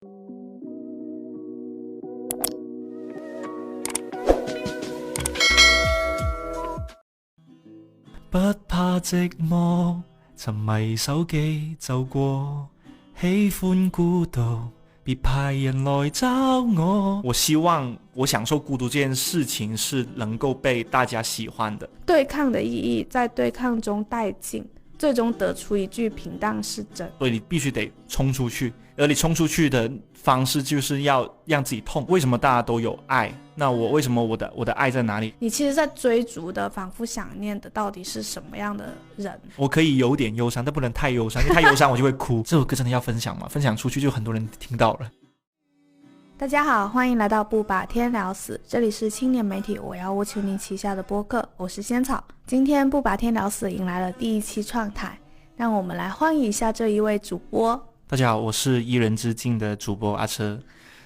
不怕寂寞，沉迷手機就過，喜歡孤獨，別派人來找我。我希望我享受孤獨這件事情是能夠被大家喜歡的。對抗的意義在對抗中殆盡，最終得出一句平淡是真。所以你必須得衝出去，而你衝出去的方式就是要讓自己痛。為什麼大家都有愛？那我為什麼我的愛在哪裡？你其實在追逐的反覆想念的到底是什麼樣的人？我可以有點憂傷，但不能太憂傷，因為太憂傷我就會哭。這首歌真的要分享嗎？分享出去就很多人聽到了。大家好，歡迎來到不把天聊死，這裡是青年媒體我要我求你旗下的播客，我是仙草。今天不把天聊死迎來了第一期創台，讓我們來歡迎一下這一位主播。大家好，我是一人之境的主播阿車，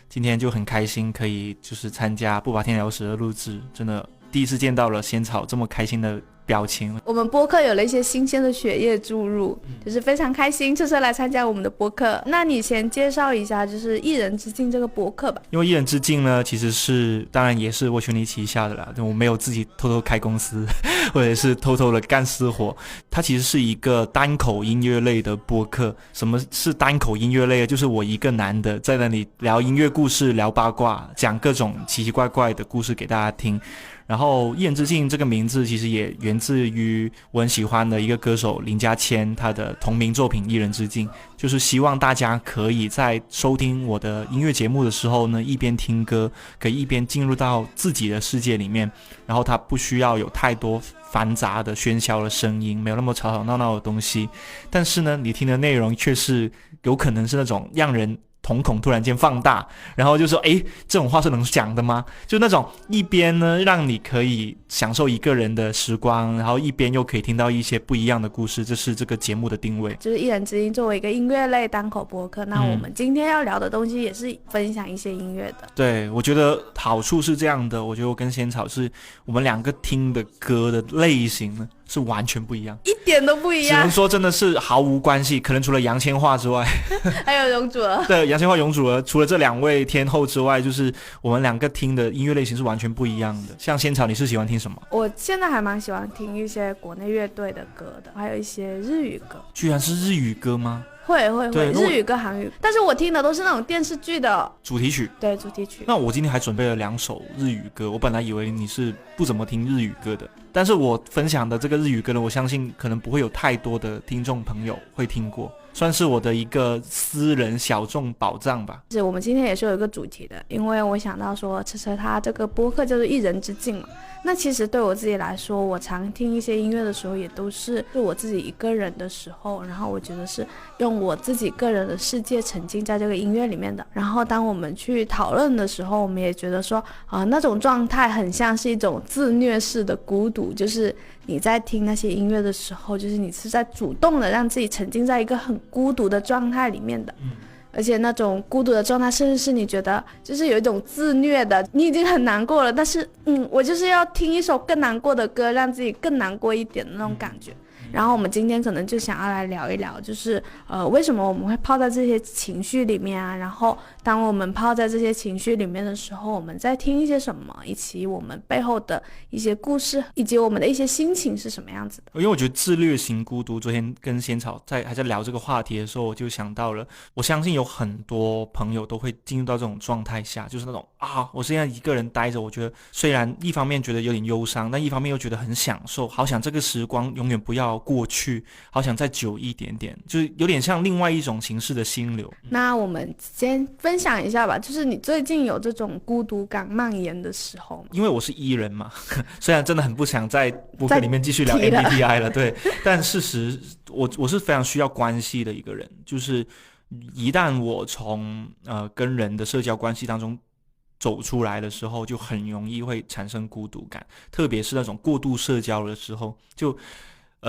今天就很開心可以就是參加不把天聊死的錄製，真的第一次見到了仙草這麼開心的表情。我們播客有了一些新鮮的血液注入，就是非常開心這次來參加我們的播客。那你先介紹一下就是一人之境這個播客吧。因為一人之境呢其實是當然也是我求你旗下的啦，我沒有自己偷偷開公司或者是偷偷的幹私活。它其實是一個單口音樂類的播客。什麼是單口音樂類？就是我一個男的在那裡聊音樂故事，聊八卦，講各種奇奇怪怪的故事給大家聽。然後一人之境這個名字其實也源自於我很喜歡的一個歌手林家謙，他的同名作品一人之境，就是希望大家可以在收聽我的音樂節目的時候呢，一邊聽歌可以一邊進入到自己的世界裡面，然後它不需要有太多繁雜的喧囂的聲音，沒有那麼吵吵鬧鬧的東西，但是呢你聽的內容卻是有可能是那種讓人瞳孔突然間放大，然後就說誒，這種話是能講的嗎？就那種一邊呢讓你可以享受一個人的時光，然後一邊又可以聽到一些不一樣的故事，這是這個節目的定位。就是一人之境作為一個音樂類單口播客，那我們今天要聊的東西也是分享一些音樂的。對，我覺得好處是這樣的，我覺得我跟仙草是我們兩個聽的歌的類型呢是完全不一樣，一點都不一樣，只能說真的是毫無關係，可能除了楊千嬅之外還有容祖兒。對，楊千嬅、容祖兒，除了這兩位天后之外，就是我們兩個聽的音樂類型是完全不一樣的。像仙草，你是喜歡聽什麼？我現在還蠻喜歡聽一些國內樂隊的歌的，還有一些日語歌。居然是日語歌嗎？會日語歌、韓語，但是我聽的都是那種電視劇的主題曲。對，主題曲。那我今天還準備了2首日語歌，我本來以為你是不怎麼聽日語歌的，但是我分享的這個日語歌呢，我相信可能不會有太多的聽眾朋友會聽過，算是我的一個私人小眾寶藏吧。是我們今天也是有一個主題的，因為我想到說車車他這個播客就是一人之境嘛，那其實對我自己來說，我常聽一些音樂的時候也都是我自己一個人的時候，然後我覺得是用我自己個人的世界沉浸在這個音樂裡面的。然後當我們去討論的時候，我們也覺得說那種狀態很像是一種自虐式的孤獨，就是你在聽那些音樂的時候，就是你是在主動的讓自己沉浸在一個很孤獨的狀態裡面的。而且那種孤獨的狀態甚至是你覺得就是有一種自虐的，你已經很難過了，但是我就是要聽一首更難過的歌，讓自己更難過一點的那種感覺。然後我們今天可能就想要來聊一聊，就是為什麼我們會泡在這些情緒裡面啊，然後當我們泡在這些情緒裡面的時候，我們在聽一些什麼，以及我們背後的一些故事，以及我們的一些心情是什麼樣子的。因為我覺得自虐型孤獨，昨天跟仙草還在聊這個話題的時候，我就想到了，我相信有很多朋友都會進入到這種狀態下，就是那種我現在一個人待着，我覺得雖然一方面覺得有點憂傷，但一方面又覺得很享受，好想這個時光永遠不要過去，好想再久一點點，就是有點像另外一種形式的心流。那我們先分享一下吧，就是你最近有這種孤獨感蔓延的時候嗎？因為我是 E 人嘛，雖然真的很不想在播客裡面繼續聊 MBTI 了，對，但事實我是非常需要關係的一個人，就是一旦我從跟人的社交關係當中走出來的時候，就很容易會產生孤獨感，特別是那種過度社交的時候，就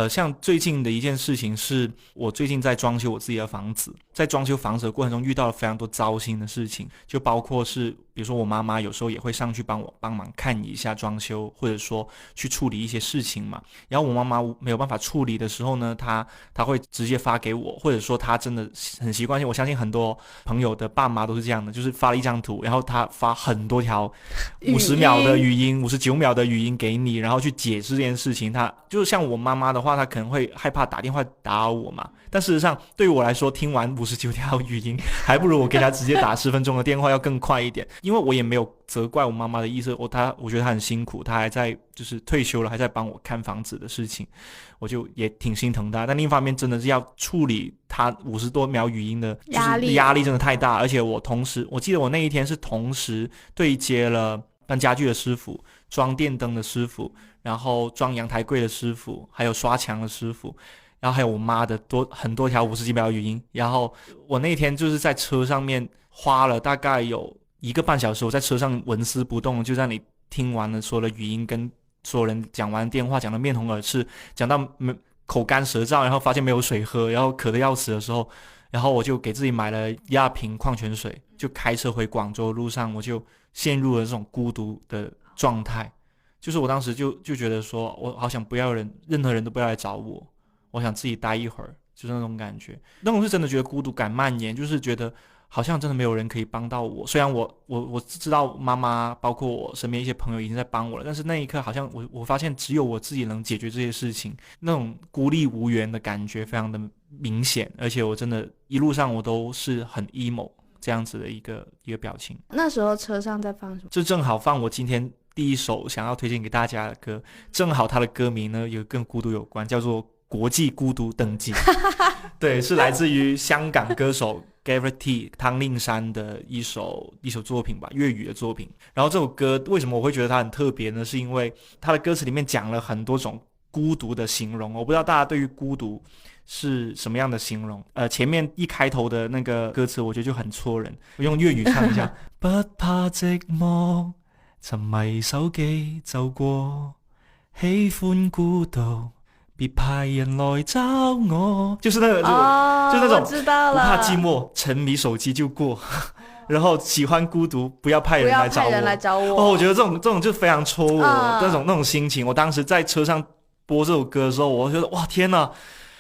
像最近的一件事情是我最近在装修我自己的房子，在装修房子的过程中遇到了非常多糟心的事情，就包括是比如说我妈妈有时候也会上去帮忙看一下装修，或者说去处理一些事情嘛。然后我妈妈没有办法处理的时候呢，她会直接发给我，或者说她真的很习惯性，我相信很多朋友的爸妈都是这样的，就是发了一张图，然后她发很多条50秒的语音59秒的语音给你，然后去解释这件事情。她就是像我妈妈的话，她可能会害怕打电话打扰我嘛，但事实上对于我来说，听完59条语音还不如我给她直接打10分钟的电话要更快一点。因为我也没有责怪我妈妈的意思，我觉得她很辛苦，她还在就是退休了还在帮我看房子的事情，我就也挺心疼她。但另一方面真的是要处理她50多秒语音的，就是压力真的太大。而且我记得我那一天是同时对接了搬家具的师傅、装电灯的师傅，然后装阳台柜的师傅，还有刷墙的师傅，然后还有我妈的很多条50几秒语音。然后我那天就是在车上面花了大概有1个半小时，我在车上纹丝不动，就在你听完了所有的语音，跟所有人讲完电话，讲得面红耳赤，讲到口干舌燥，然后发现没有水喝，然后渴得要死的时候，然后我就给自己买了1瓶矿泉水，就开车回广州的路上，我就陷入了这种孤独的状态。就是我当时就觉得说，我好想不要任何人都不要来找我，我想自己待一会儿，就是那种感觉。那种是真的觉得孤独感蔓延，就是觉得好像真的没有人可以帮到我。虽然我知道妈妈包括我身边一些朋友已经在帮我了，但是那一刻好像我发现只有我自己能解决这些事情，那种孤立无援的感觉非常的明显。而且我真的一路上我都是很 emo 这样子的一个表情。那时候车上在放什么？这正好放我今天第一首想要推荐给大家的歌，正好它的歌名呢有跟孤独有关，叫做国际孤独等级对，是来自于香港歌手 Gravity 汤令山的一首作品吧，粤语的作品。然后这首歌为什么我会觉得它很特别呢？是因为它的歌词里面讲了很多种孤独的形容。我不知道大家对于孤独是什么样的形容。前面一开头的那个歌詞我覺得就很戳人，我用粵語唱一下不怕寂寞，沉迷手機就過，喜歡孤獨，別派人來找我，就是那個就那種我知道了，不怕寂寞，沉迷手機就過然後喜歡孤獨，不要派人來找我。我覺得這種就非常戳我，那種心情。我當時在車上播這首歌的時候，我覺得哇天哪，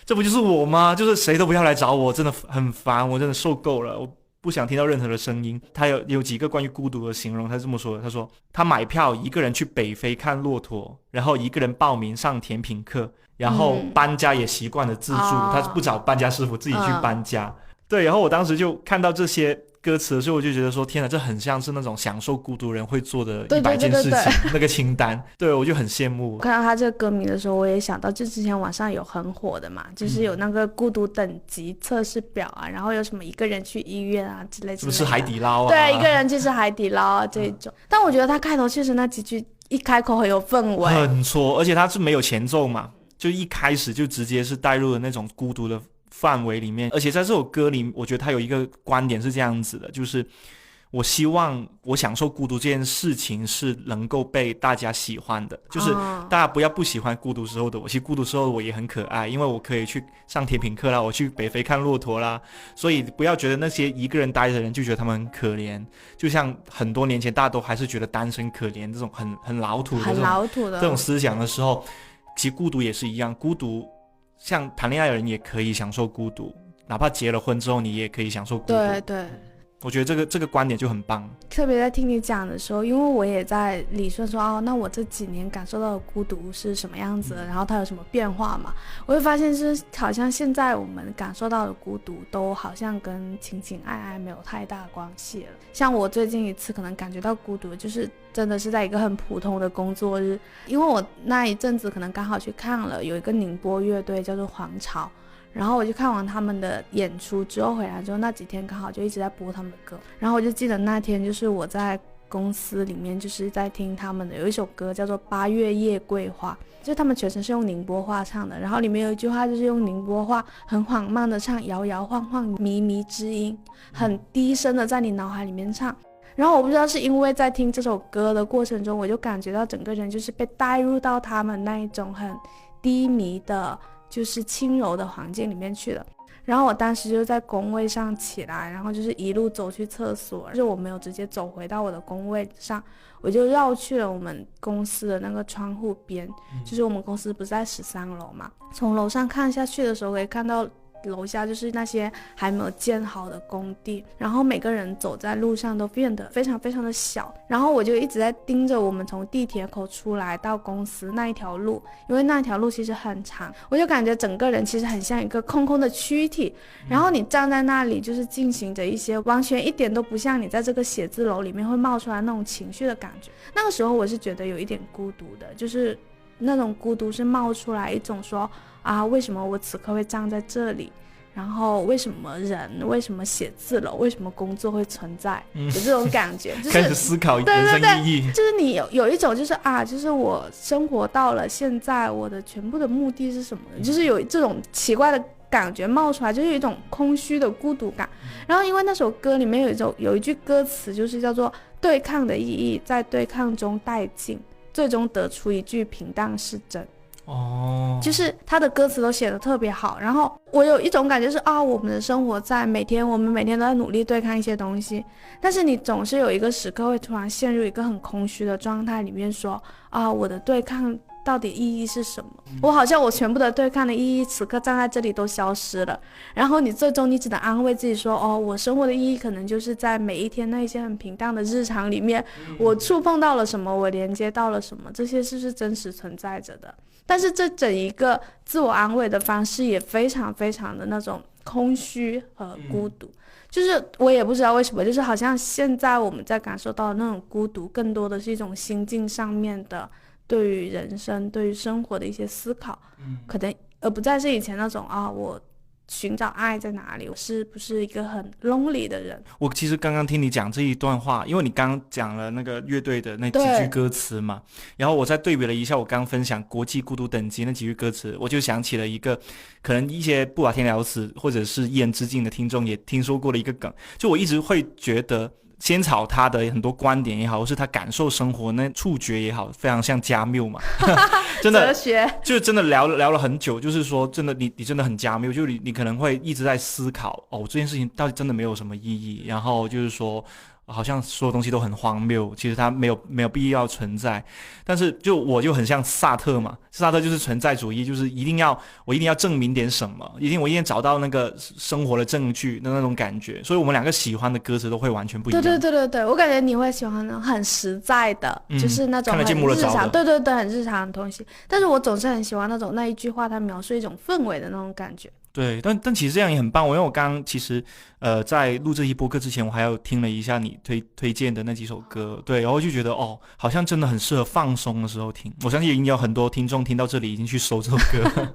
這不就是我嗎？就是誰都不要來找我，真的很煩，我真的受夠了，我不想聽到任何的聲音。他有幾個關於孤獨的形容，他這麼說的，他說他買票一個人去北非看駱駝，然後一個人報名上甜品課，然後搬家也習慣了自助，他不找搬家師傅，自己去搬家。對，然後我當時就看到這些歌詞的時候，我就覺得說天哪，這很像是那種享受孤獨人會做的100件事情那個清單。對，我就很羨慕。我看到他這個歌名的時候，我也想到就之前網上有很火的嘛，就是有那個孤獨等級測試表啊，然後有什麼一個人去醫院啊之類的，是不是海底撈啊？對，一個人去吃海底撈啊這種。但我覺得他開頭確實那幾句一開口很有氛圍，很戳，而且他是沒有前奏嘛，就一開始就直接是帶入了那種孤獨的範圍裡面。而且在這首歌裡，我覺得他有一個觀點是這樣子的，就是我希望我享受孤獨這件事情是能夠被大家喜歡的，就是大家不要不喜歡孤獨時候的我。其實孤獨時候的我也很可愛，因為我可以去上甜品課啦，我去北非看駱駝啦，所以不要覺得那些一個人待的人就覺得他們很可憐，就像很多年前大家都還是覺得單身可憐這種很老土的這種思想的時候，其實孤獨也是一樣，孤獨像談戀愛的人也可以享受孤獨，哪怕結了婚之後你也可以享受孤獨。對對，我覺得這個觀點就很棒。特別在聽你講的時候，因為我也在理順說那我這幾年感受到的孤獨是什麼樣子的，然後它有什麼變化嘛，我會發現是好像現在我們感受到的孤獨都好像跟情情愛愛沒有太大關係了。像我最近一次可能感覺到孤獨，就是真的是在一個很普通的工作日，因為我那一陣子可能剛好去看了有一個寧波樂隊叫做黃潮，然後我就看完他們的演出之後回來之後，那幾天剛好就一直在播他們的歌，然後我就記得那天就是我在公司裡面就是在聽他們的有一首歌叫做8月夜桂花，就是他們全程是用寧波話唱的，然後裡面有一句話就是用寧波話很緩慢的唱，搖搖晃晃靡靡之音，很低聲的在你腦海裡面唱。然後我不知道是因為在聽這首歌的過程中，我就感覺到整個人就是被帶入到他們那一種很低迷的就是轻柔的环境里面去的。然后我当时就在工位上起来，然后就是一路走去厕所，就是我没有直接走回到我的工位上，我就绕去了我们公司的那个窗户边，就是我们公司不是在13楼嘛，从楼上看下去的时候可以看到楼下就是那些还没有建好的工地，然后每个人走在路上都变得非常非常的小，然后我就一直在盯着我们从地铁口出来到公司那一条路，因为那条路其实很长，我就感觉整个人其实很像一个空空的躯体，然后你站在那里就是进行着一些完全一点都不像你在这个写字楼里面会冒出来那种情绪的感觉。那个时候我是觉得有一点孤独的，就是那种孤独是冒出来一种说啊，为什么我此刻会站在这里，然后为什么人，为什么写字楼，为什么工作会存在，有这种感觉，就是开始思考人生意义。就是你有一种就是啊，就是我生活到了现在，我的全部的目的是什么呢？就是有这种奇怪的感觉冒出来，就是有一种空虚的孤独感。然后因为那首歌里面有一句歌词，就是叫做对抗的意义在对抗中殆尽，最终得出一句平淡是真。就是他的歌词都写得特别好，然后我有一种感觉是啊，我们的生活在我们每天都在努力对抗一些东西，但是你总是有一个时刻会突然陷入一个很空虚的状态里面说啊，我的对抗到底意义是什么？我好像我全部的对抗的意义此刻站在这里都消失了，然后你最终你只能安慰自己说，哦，我生活的意义可能就是在每一天那些很平淡的日常里面，我触碰到了什么，我连接到了什么，这些是不是真实存在着的？但是这整一个自我安慰的方式也非常非常的那种空虚和孤独，就是我也不知道为什么，就是好像现在我们在感受到的那种孤独更多的是一种心境上面的对于人生对于生活的一些思考，可能而不再是以前那种啊我寻找爱在哪里，我是不是一个很 lonely 的人。我其实刚刚听你讲这一段话，因为你刚刚讲了那个乐队的那几句歌词嘛，然后我再对比了一下我刚分享国际孤独等级那几句歌词，我就想起了一个可能一些不打天聊死或者是一言之境的听众也听说过的一个梗，就我一直会觉得仙草他的很多观点也好，或是他感受生活那触觉也好，非常像加缪嘛真的哲学就真的聊了很久，就是说真的你真的很加缪，就你可能会一直在思考这件事情到底真的没有什么意义，然后就是说好像所有东西都很荒谬，其实它没有必要存在。但是我就很像萨特嘛，萨特就是存在主义，就是我一定要证明点什么，我一定要找到那个生活的证据的那种感觉。所以我们两个喜欢的歌词都会完全不一样。对，我感觉你会喜欢那种很实在的，就是那种很日常，对，很日常的东西。但是我总是很喜欢那种那一句话它描述一种氛围的那种感觉。对，但其实这样也很棒。因为我刚刚其实在录这期播客之前，我还有听了一下你推荐的那几首歌，对，然后就觉得好像真的很适合放松的时候听。我相信已经有很多听众听到这里已经去搜这首歌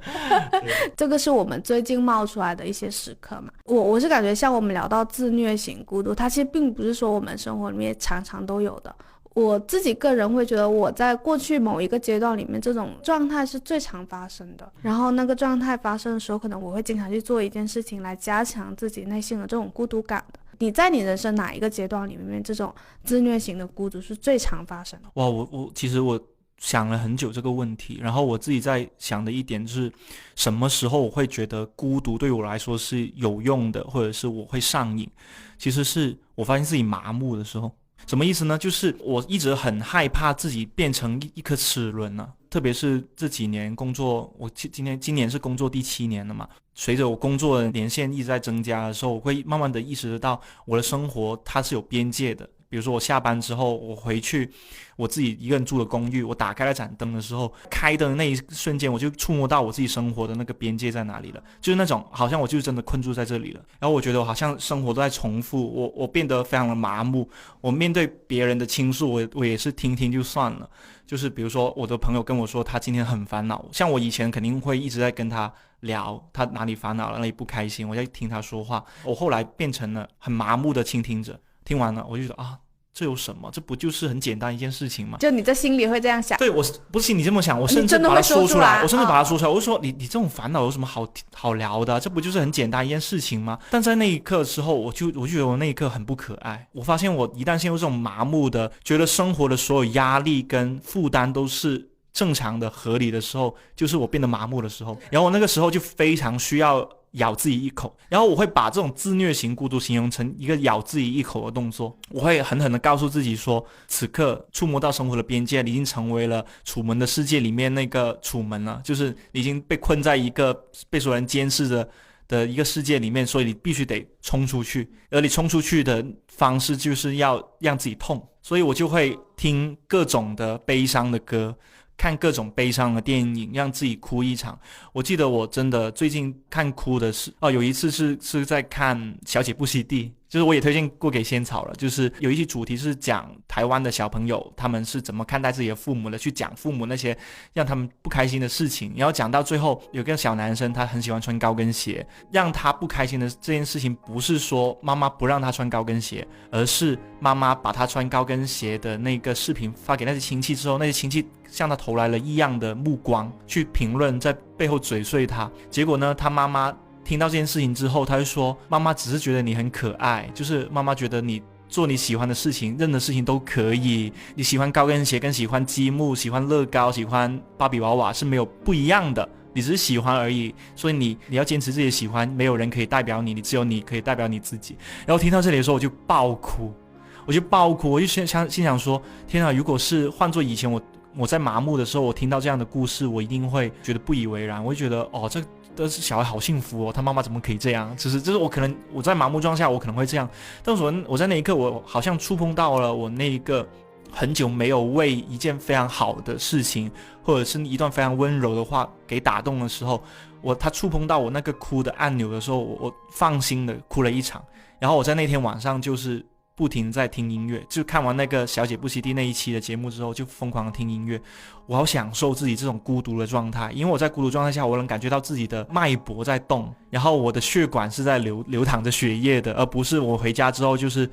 这个是我们最近冒出来的一些时刻嘛。我是感觉像我们聊到自虐型孤独，它其实并不是说我们生活里面常常都有的。我自己个人会觉得我在过去某一个阶段里面这种状态是最常发生的，然后那个状态发生的时候可能我会经常去做一件事情来加强自己内心的这种孤独感的。你在你人生哪一个阶段里面这种自虐型的孤独是最常发生的？哇，其实我想了很久这个问题，然后我自己在想的一点就是什么时候我会觉得孤独对我来说是有用的，或者是我会上瘾，其实是我发现自己麻木的时候。什么意思呢？就是我一直很害怕自己变成一颗齿轮啊，特别是这几年工作，我今年是工作第7年了嘛。随着我工作的年限一直在增加的时候，我会慢慢的意识到我的生活它是有边界的。比如说我下班之后，我回去我自己一个人住的公寓，我打开了盏灯的时候，开灯的那一瞬间，我就触摸到我自己生活的那个边界在哪里了，就是那种好像我就是真的困住在这里了。然后我觉得我好像生活都在重复，我变得非常的麻木。我面对别人的倾诉，我也是听听就算了。就是比如说我的朋友跟我说他今天很烦恼，像我以前肯定会一直在跟他聊他哪里烦恼了，哪里不开心，我在听他说话。我后来变成了很麻木的倾听者，听完了我就觉得这有什么？这不就是很简单一件事情吗？就你在心里会这样想？对，我不是你这么想，我甚至把它说出来，我甚至把它说出来，我就说你这种烦恼有什么好聊的？这不就是很简单一件事情吗？但在那一刻之后，我就觉得我那一刻很不可爱。我发现我一旦陷入这种麻木的，觉得生活的所有压力跟负担都是正常的合理的时候，就是我变得麻木的时候。然后我那个时候就非常需要咬自己一口，然后我会把这种自虐型孤独形容成一个咬自己一口的动作。我会狠狠地告诉自己说，此刻触摸到生活的边界，你已经成为了楚门的世界里面那个楚门了，就是你已经被困在一个被所有人监视的一个世界里面，所以你必须得冲出去，而你冲出去的方式就是要让自己痛。所以我就会听各种的悲伤的歌，看各种悲伤的电影，让自己哭一场。我记得我真的最近看哭的是有一次是在看《小姐不熙娣》，就是我也推荐过给仙草了，就是有一期主题是讲台湾的小朋友他们是怎么看待自己的父母的，去讲父母那些让他们不开心的事情。然后讲到最后，有个小男生他很喜欢穿高跟鞋，让他不开心的这件事情不是说妈妈不让他穿高跟鞋，而是妈妈把他穿高跟鞋的那个视频发给那些亲戚之后，那些亲戚向他投来了异样的目光，去评论，在背后嘴碎他。结果呢，他妈妈听到这件事情之后，他就说妈妈只是觉得你很可爱，就是妈妈觉得你做你喜欢的事情，任何事情都可以，你喜欢高跟鞋跟喜欢积木，喜欢乐高，喜欢芭比娃娃是没有不一样的，你只是喜欢而已，所以你要坚持自己的喜欢，没有人可以代表你，你只有你可以代表你自己。然后听到这里的时候我就爆哭，我就心想说，天啊，如果是换做以前我在麻木的时候，我听到这样的故事，我一定会觉得不以为然，我会觉得这的小孩好幸福他妈妈怎么可以这样？就是我在麻木状态下我可能会这样，但是我在那一刻我好像触碰到了我那一个很久没有为一件非常好的事情或者是一段非常温柔的话给打动的时候，他触碰到我那个哭的按钮的时候，我放心的哭了一场。然后我在那天晚上就是不停在听音乐，就看完那个小姐不熙娣那一期的节目之后就疯狂的听音乐。我好享受自己这种孤独的状态，因为我在孤独状态下我能感觉到自己的脉搏在动，然后我的血管是在流淌着血液的，而不是我回家之后就是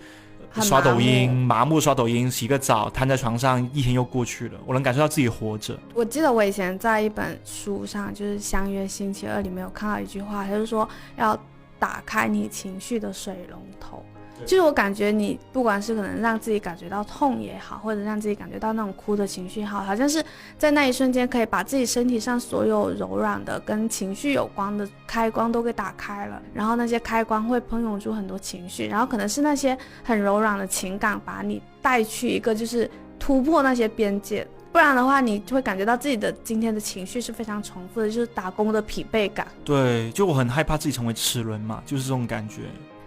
刷抖音麻木刷抖音，洗个澡瘫在床上，一天又过去了。我能感受到自己活着。我记得我以前在一本书上，就是相约星期二里面有看到一句话，就是说要打开你情绪的水龙头。就是我感觉你不管是可能让自己感觉到痛也好，或者让自己感觉到那种哭的情绪也好，好像是在那一瞬间可以把自己身体上所有柔软的跟情绪有关的开关都给打开了，然后那些开关会喷涌出很多情绪，然后可能是那些很柔软的情感把你带去一个就是突破那些边界，不然的话你会感觉到自己的今天的情绪是非常重复的，就是打工的疲惫感。对，就我很害怕自己成为齿轮嘛，就是这种感觉，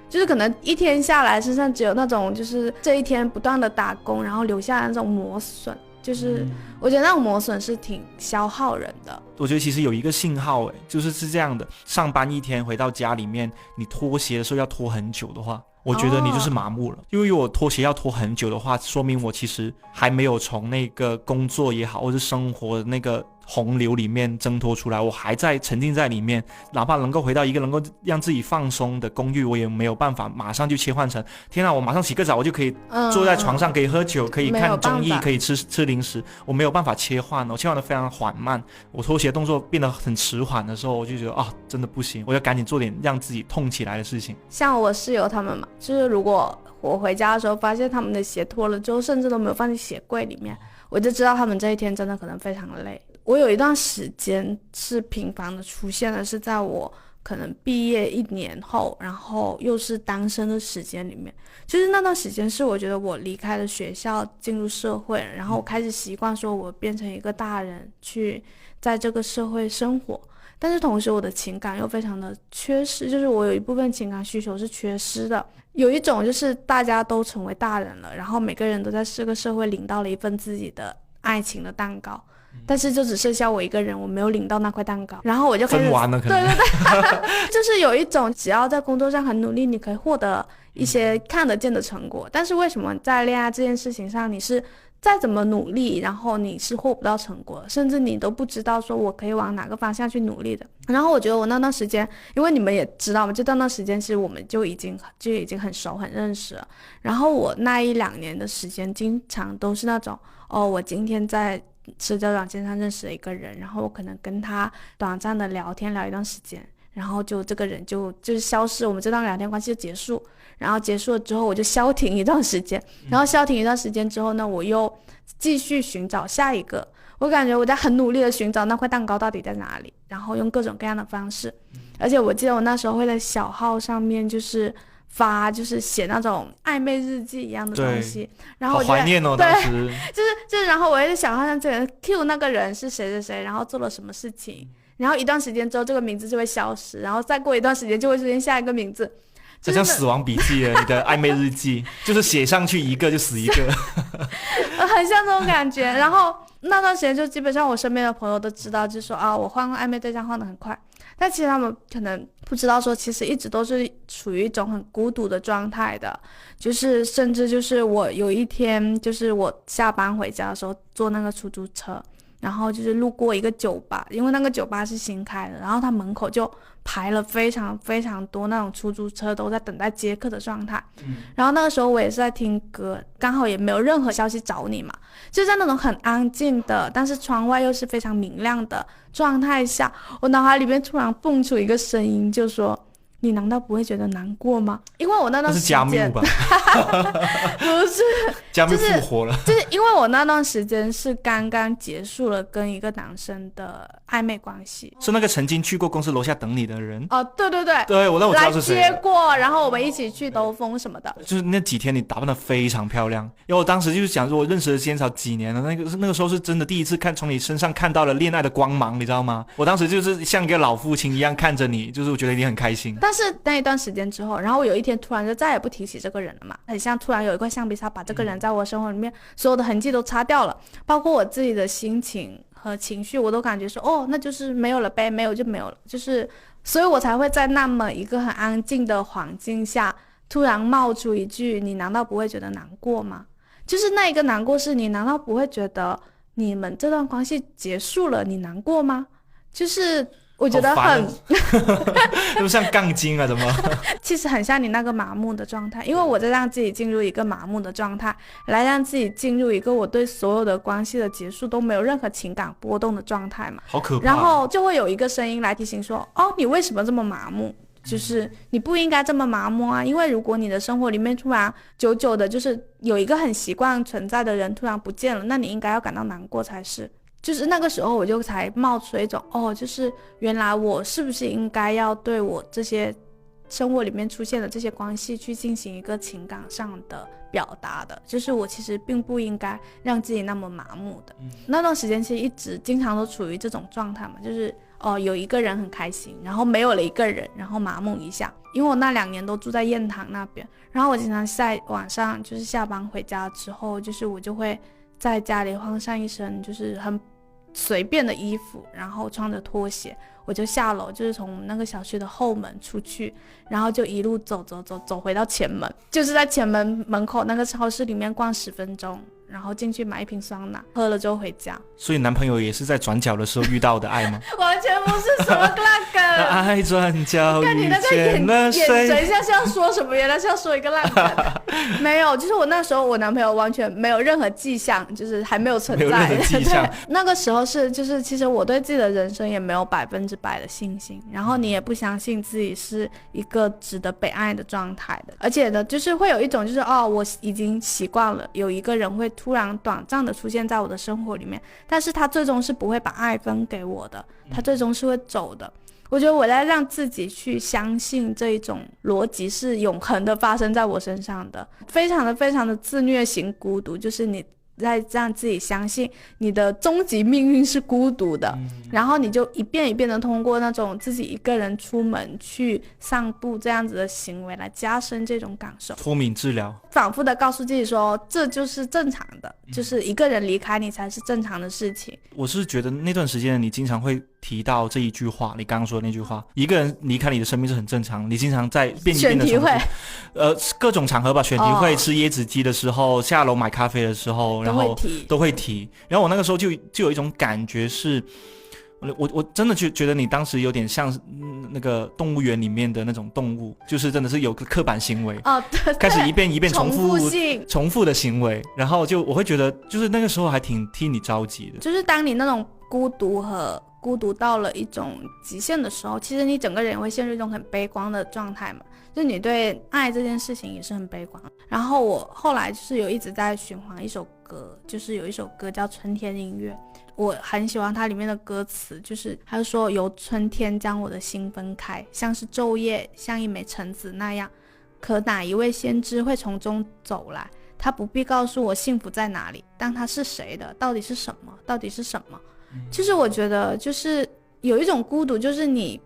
就是可能一天下来身上只有那种就是这一天不断的打工然后留下那种磨损，就是我觉得那种磨损是挺消耗人的。我觉得其实有一个信号是这样的，上班一天回到家里面，你脱鞋的时候要脱很久的话，我觉得你就是麻木了。因为我脱鞋要脱很久的话，说明我其实还没有从那个工作也好或是生活的那个洪流里面挣脱出来，我还在沉浸在里面。哪怕能够回到一个能够让自己放松的公寓，我也没有办法马上就切换成天啊，我马上洗个澡我就可以坐在床上可以喝酒可以看综艺可以吃零食，我没有办法切换，我切换的非常缓慢。我脱鞋动作变得很迟缓的时候，我就觉得真的不行，我要赶紧做点让自己痛起来的事情。像我室友他们嘛，就是如果我回家的时候发现他们的鞋脱了之后，甚至都没有放进鞋柜里面，我就知道他们这一天真的可能非常累。我有一段时间是频繁的出现的，是在我可能毕业1年后，然后又是单身的时间里面。就是那段时间是我觉得我离开了学校进入社会，然后我开始习惯说我变成一个大人去在这个社会生活，但是同时我的情感又非常的缺失，就是我有一部分情感需求是缺失的。有一种就是大家都成为大人了，然后每个人都在这个社会领到了一份自己的爱情的蛋糕，但是就只剩下我一个人，我没有领到那块蛋糕，然后我就开始分完了可能。对就是有一种只要在工作上很努力，你可以获得一些看得见的成果，但是为什么在恋爱这件事情上，你是再怎么努力，然后你是获不到成果，甚至你都不知道说我可以往哪个方向去努力的。然后我觉得我那段时间，因为你们也知道嘛，就那段时间其实我们就已经很熟很认识了，然后我那1-2年的时间经常都是那种我今天在社交软件上认识了一个人，然后我可能跟他短暂的聊天聊一段时间，然后就这个人就是消失，我们这段聊天关系就结束，然后结束了之后我就消停一段时间，然后消停一段时间之后呢，我又继续寻找下一个，我感觉我在很努力的寻找那块蛋糕到底在哪里，然后用各种各样的方式，而且我记得我那时候会在小号上面就是发，就是写那种暧昧日记一样的东西，然后我就好怀念哦，对，当时就是，然后我会在小号上这个 cue 那个人是谁谁谁，然后做了什么事情，然后一段时间之后这个名字就会消失，然后再过一段时间就会出现下一个名字。就像死亡笔记你的暧昧日记就是写上去一个就死一个很像这种感觉。然后那段时间就基本上我身边的朋友都知道，就说啊我换暧昧对象换得很快，但其实他们可能不知道说其实一直都是处于一种很孤独的状态的，就是甚至就是我有一天就是我下班回家的时候坐那个出租车，然后就是路过一个酒吧，因为那个酒吧是新开的，然后它门口就排了非常非常多那种出租车都在等待接客的状态，然后那个时候我也是在听歌，刚好也没有任何消息找你嘛，就在那种很安静的但是窗外又是非常明亮的状态下，我脑海里面突然蹦出一个声音，就说你难道不会觉得难过吗？因为我那段时间那是加缪吧不是加缪复活了，就是因为我那段时间是刚刚结束了跟一个男生的暧昧关系，是那个曾经去过公司楼下等你的人。哦，对对对，对，我知道是谁来接过，然后我们一起去兜风什么的。就是那几天你打扮得非常漂亮，因为我当时就是想说我认识了仙草几年了，那个时候是真的第一次从你身上看到了恋爱的光芒，你知道吗？我当时就是像一个老父亲一样看着你，就是我觉得你很开心。但是那一段时间之后，然后我有一天突然就再也不提起这个人了嘛，很像突然有一块橡皮擦把这个人在我生活里面所有的痕迹都擦掉了，包括我自己的心情和情绪，我都感觉说哦，那就是没有了呗，没有就没有了，就是所以我才会在那么一个很安静的环境下突然冒出一句你难道不会觉得难过吗？就是那一个难过是你难道不会觉得你们这段关系结束了你难过吗？就是我觉得很都像杠精啊，怎么其实很像你那个麻木的状态，因为我在让自己进入一个麻木的状态，来让自己进入一个我对所有的关系的结束都没有任何情感波动的状态嘛。好可怕。然后就会有一个声音来提醒说，哦，你为什么这么麻木？就是你不应该这么麻木啊，因为如果你的生活里面突然久久的就是有一个很习惯存在的人突然不见了，那你应该要感到难过才是。就是那个时候我就才冒出一种就是原来我是不是应该要对我这些生活里面出现的这些关系去进行一个情感上的表达的，就是我其实并不应该让自己那么麻木的。那段时间其实一直经常都处于这种状态嘛，就是有一个人很开心，然后没有了一个人，然后麻木一下。因为我那2年都住在雁堂那边，然后我经常在晚上就是下班回家之后，就是我就会在家里换上一身就是很随便的衣服，然后穿着拖鞋，我就下楼，就是从那个小区的后门出去，然后就一路走回到前门，就是在前门门口那个超市里面逛10分钟，然后进去买一瓶酸奶，喝了之后回家。所以男朋友也是在转角的时候遇到的爱吗？完全不是什么那个爱转角看你那个眼神像是要说什么，原来是要说一个烂梗没有，就是我那时候我男朋友完全没有任何迹象，就是还没有存在，没有任何迹象那个时候是就是其实我对自己的人生也没有100%的信心，然后你也不相信自己是一个值得被爱的状态的，而且呢就是会有一种就是我已经习惯了有一个人会突然短暂的出现在我的生活里面，但是他最终是不会把爱分给我的，他最终是会走的。我觉得我在让自己去相信这一种逻辑是永恒的发生在我身上的，非常的自虐型孤独，就是你在让自己相信你的终极命运是孤独的，然后你就一遍一遍的通过那种自己一个人出门去散步这样子的行为来加深这种感受，脱敏治疗，反复的告诉自己说这就是正常的，就是一个人离开你才是正常的事情。我是觉得那段时间你经常会提到这一句话，你刚刚说的那句话，一个人离开你的生命是很正常，你经常在变一变的重复，各种场合吧，选题会、吃椰子鸡的时候，下楼买咖啡的时候，然后都会提。然后我那个时候就有一种感觉是，我真的觉得你当时有点像那个动物园里面的那种动物，就是真的是有个刻板行为，对，开始一遍一遍重复的行为，然后我会觉得就是那个时候还挺替你着急的，就是当你那种孤独到了一种极限的时候，其实你整个人会陷入一种很悲观的状态嘛，就你对爱这件事情也是很悲观。然后我后来就是有一直在循环一首歌，就是有一首歌叫《春天音乐》，我很喜欢它里面的歌词，就是他就说由春天将我的心分开，像是昼夜，像一枚橙子那样，可哪一位先知会从中走来？他不必告诉我幸福在哪里，但他是谁的，到底是什么，到底是什么？就是我觉得就是有一种孤独，就是你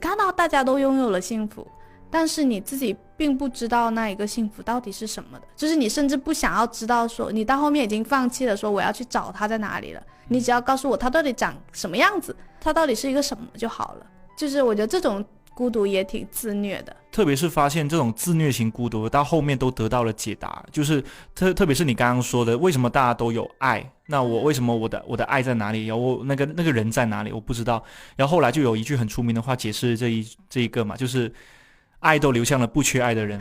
看到大家都拥有了幸福，但是你自己并不知道那一个幸福到底是什么的，就是你甚至不想要知道，说你到后面已经放弃了说我要去找它在哪里了，你只要告诉我它到底长什么样子，它到底是一个什么就好了。就是我觉得这种孤独也挺自虐的，特别是发现这种自虐型孤独到后面都得到了解答，就是特别是你刚刚说的，为什么大家都有爱，那我为什么我的爱在哪里，然后那个人在哪里我不知道，然后后来就有一句很出名的话解释这一个嘛，就是爱都流向了不缺爱的人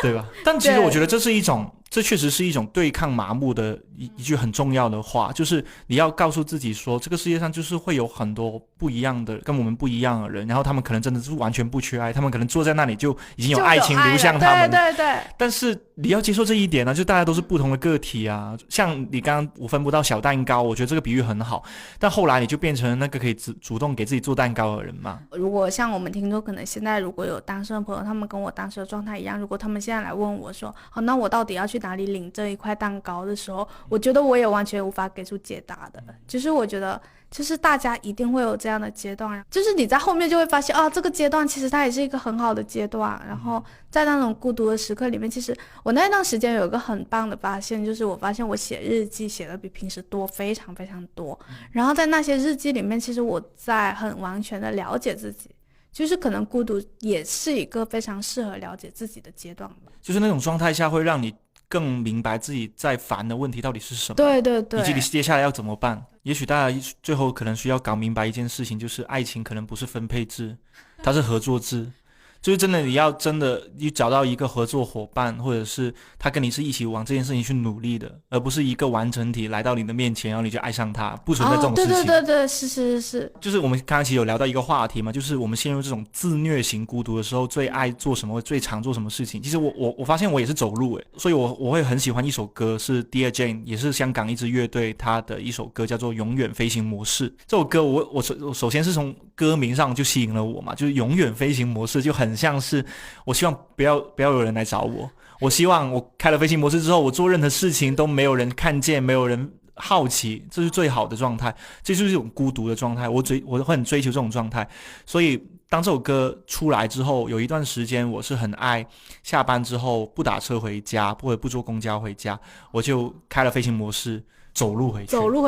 对吧？但其实我觉得这确实是一种对抗麻木的一句很重要的话，就是你要告诉自己说，这个世界上就是会有很多不一样的跟我们不一样的人，然后他们可能真的是完全不缺爱，他们可能坐在那里就已经有爱情流向他们，对，但是你要接受这一点呢，就大家都是不同的个体啊。像你刚刚我分不到小蛋糕，我觉得这个比喻很好，但后来你就变成那个可以主动给自己做蛋糕的人嘛。如果像我们听众可能现在如果有单身的朋友，他们跟我当时的状态一样，如果他们现在来问我说那我到底要去哪里领这一块蛋糕的时候，我觉得我也完全无法给出解答的。就是我觉得就是大家一定会有这样的阶段，就是你在后面就会发现这个阶段其实它也是一个很好的阶段。然后在那种孤独的时刻里面，其实我那段时间有一个很棒的发现，就是我发现我写日记写的比平时多，非常非常多。然后在那些日记里面，其实我在很完全的了解自己，就是可能孤独也是一个非常适合了解自己的阶段吧。就是那种状态下会让你更明白自己在烦的问题到底是什么，对，以及你接下来要怎么办。也许大家最后可能需要搞明白一件事情，就是爱情可能不是分配制，它是合作制。就是真的你要找到一个合作伙伴，或者是他跟你是一起往这件事情去努力的，而不是一个完整体来到你的面前然后你就爱上他，不存在这种事情。对，是。就是我们刚刚其实有聊到一个话题嘛，就是我们陷入这种自虐型孤独的时候最爱做什么，最常做什么事情。其实我发现我也是走路所以我会很喜欢一首歌，是 Dear Jane， 也是香港一支乐队他的一首歌，叫做永远飞行模式。这首歌我首先是从歌名上就吸引了我嘛，就是永远飞行模式就很像是我希望不要有人来找我希望我开了飞行模式之后，我做任何事情都没有人看见，没有人好奇，这是最好的状态，这就是一种孤独的状态，我会很追求这种状态。所以当这首歌出来之后，有一段时间我是很爱下班之后不打车回家或者不坐公交回家，我就开了飞行模式走路回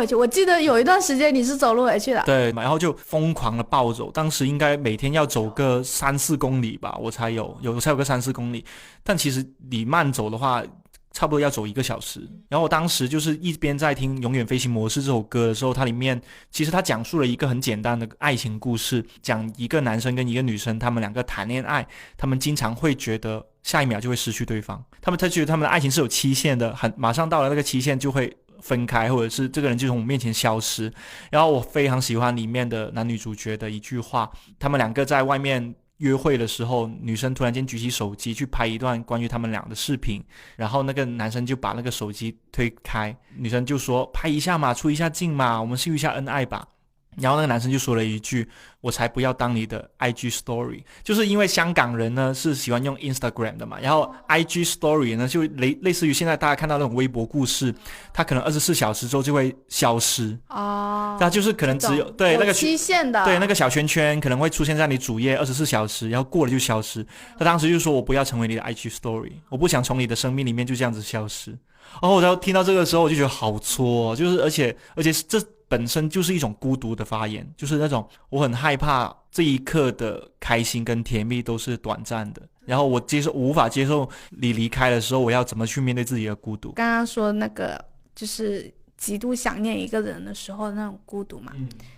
去。我记得有一段时间你是走路回去的。对，然后就疯狂的暴走，当时应该每天要走个3-4公里吧，我才有个3-4公里。但其实你慢走的话差不多要走1个小时。然后我当时就是一边在听永远飞行模式这首歌的时候，它里面其实它讲述了一个很简单的爱情故事，讲一个男生跟一个女生，他们两个谈恋爱，他们经常会觉得下一秒就会失去对方，他觉得他们的爱情是有期限的，马上到了那个期限就会分开，或者是这个人就从我面前消失。然后我非常喜欢里面的男女主角的一句话，他们两个在外面约会的时候，女生突然间举起手机去拍一段关于他们俩的视频，然后那个男生就把那个手机推开，女生就说拍一下嘛，出一下镜嘛，我们秀一下恩爱吧。然后那个男生就说了一句，我才不要当你的 IG Story。 就是因为香港人呢是喜欢用 Instagram 的嘛，然后 IG Story 呢就类似于现在大家看到那种微博故事，它可能24小时之后就会消失它就是可能只有对那个期限的，对那个小圈圈可能会出现在你主页24小时，然后过了就消失。他当时就说我不要成为你的 IG Story， 我不想从你的生命里面就这样子消失。然后我听到这个时候我就觉得好挫就是而且这本身就是一种孤独的发言，就是那种我很害怕这一刻的开心跟甜蜜都是短暂的，然后我无法接受你离开的时候，我要怎么去面对自己的孤独。刚刚说那个就是极度想念一个人的时候那种孤独嘛，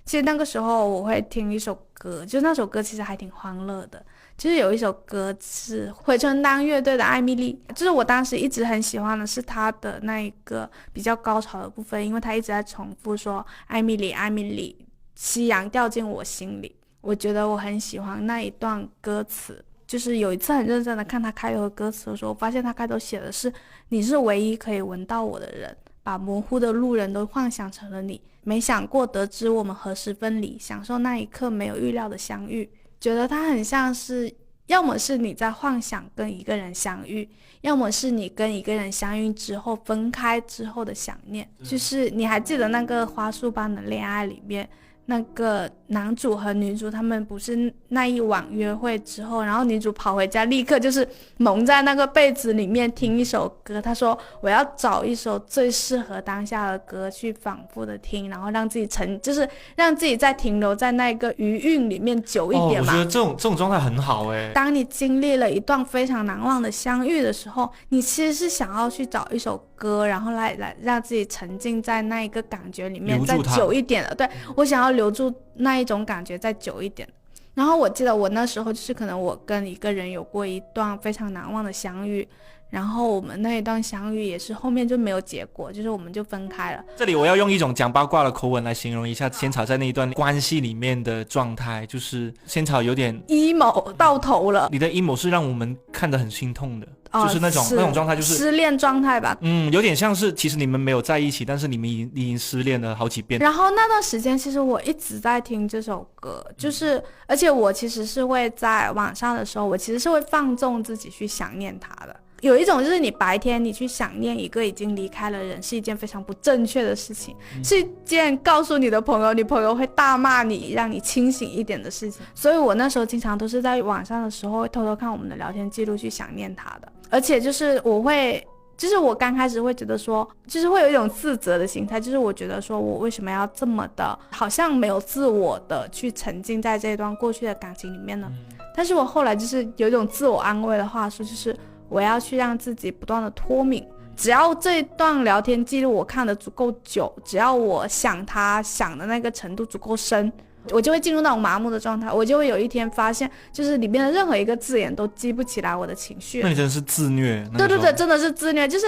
其实那个时候我会听一首歌，就那首歌其实还挺欢乐的，就是有一首歌是回春丹乐队的艾米丽，就是我当时一直很喜欢的是他的那一个比较高潮的部分，因为他一直在重复说艾米丽艾米丽，夕阳掉进我心里，我觉得我很喜欢那一段歌词。就是有一次很认真的看他开头的歌词的时候，我发现他开头写的是你是唯一可以闻到我的人，把模糊的路人都幻想成了你，没想过得知我们何时分离，享受那一刻没有预料的相遇。觉得它很像是，要么是你在幻想跟一个人相遇，要么是你跟一个人相遇之后分开之后的想念。就是你还记得那个花束般的恋爱里面，那个男主和女主他们不是那一晚约会之后，然后女主跑回家立刻就是蒙在那个被子里面听一首歌，她说我要找一首最适合当下的歌去反复的听，然后让自己就是让自己再停留在那个余韵里面久一点嘛。我觉得这种状态很好诶。当你经历了一段非常难忘的相遇的时候，你其实是想要去找一首歌，然后来让自己沉浸在那一个感觉里面再久一点的。对，我想要留住那一种感觉再久一点。然后我记得我那时候就是可能我跟一个人有过一段非常难忘的相遇，然后我们那一段相遇也是后面就没有结果，就是我们就分开了。这里我要用一种讲八卦的口吻来形容一下仙草在那一段关系里面的状态，就是仙草有点 emo 到头了。你的 emo 是让我们看得很心痛的，就是那种状态，就是失恋状态吧。有点像是其实你们没有在一起，但是你们已经失恋了好几遍。然后那段时间其实我一直在听这首歌，就是而且我其实是会在晚上的时候，我其实是会放纵自己去想念他的。有一种就是你白天你去想念一个已经离开的人是一件非常不正确的事情，是一件告诉你的朋友，你朋友会大骂你让你清醒一点的事情。所以我那时候经常都是在晚上的时候会偷偷看我们的聊天记录去想念他的。而且就是我刚开始会觉得说，就是会有一种自责的心态，就是我觉得说我为什么要这么的好像没有自我的去沉浸在这段过去的感情里面呢？但是我后来就是有一种自我安慰的话术，就是我要去让自己不断的脱敏，只要这段聊天记录我看得足够久，只要我想他想的那个程度足够深，我就会进入那种麻木的状态，我就会有一天发现就是里面的任何一个字眼都激不起来我的情绪。那你真的是自虐。对，真的是自虐，就是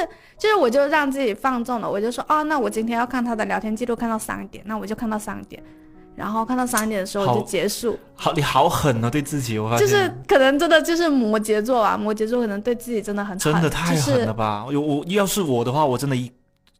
我就让自己放纵了，我就说那我今天要看他的聊天记录看到3点，那我就看到3点，然后看到3点的时候就结束。好，你好狠哦，对自己。我发现就是可能真的就是摩羯座啊，摩羯座可能对自己真的很狠，真的太狠了吧。我要是我的话，我真的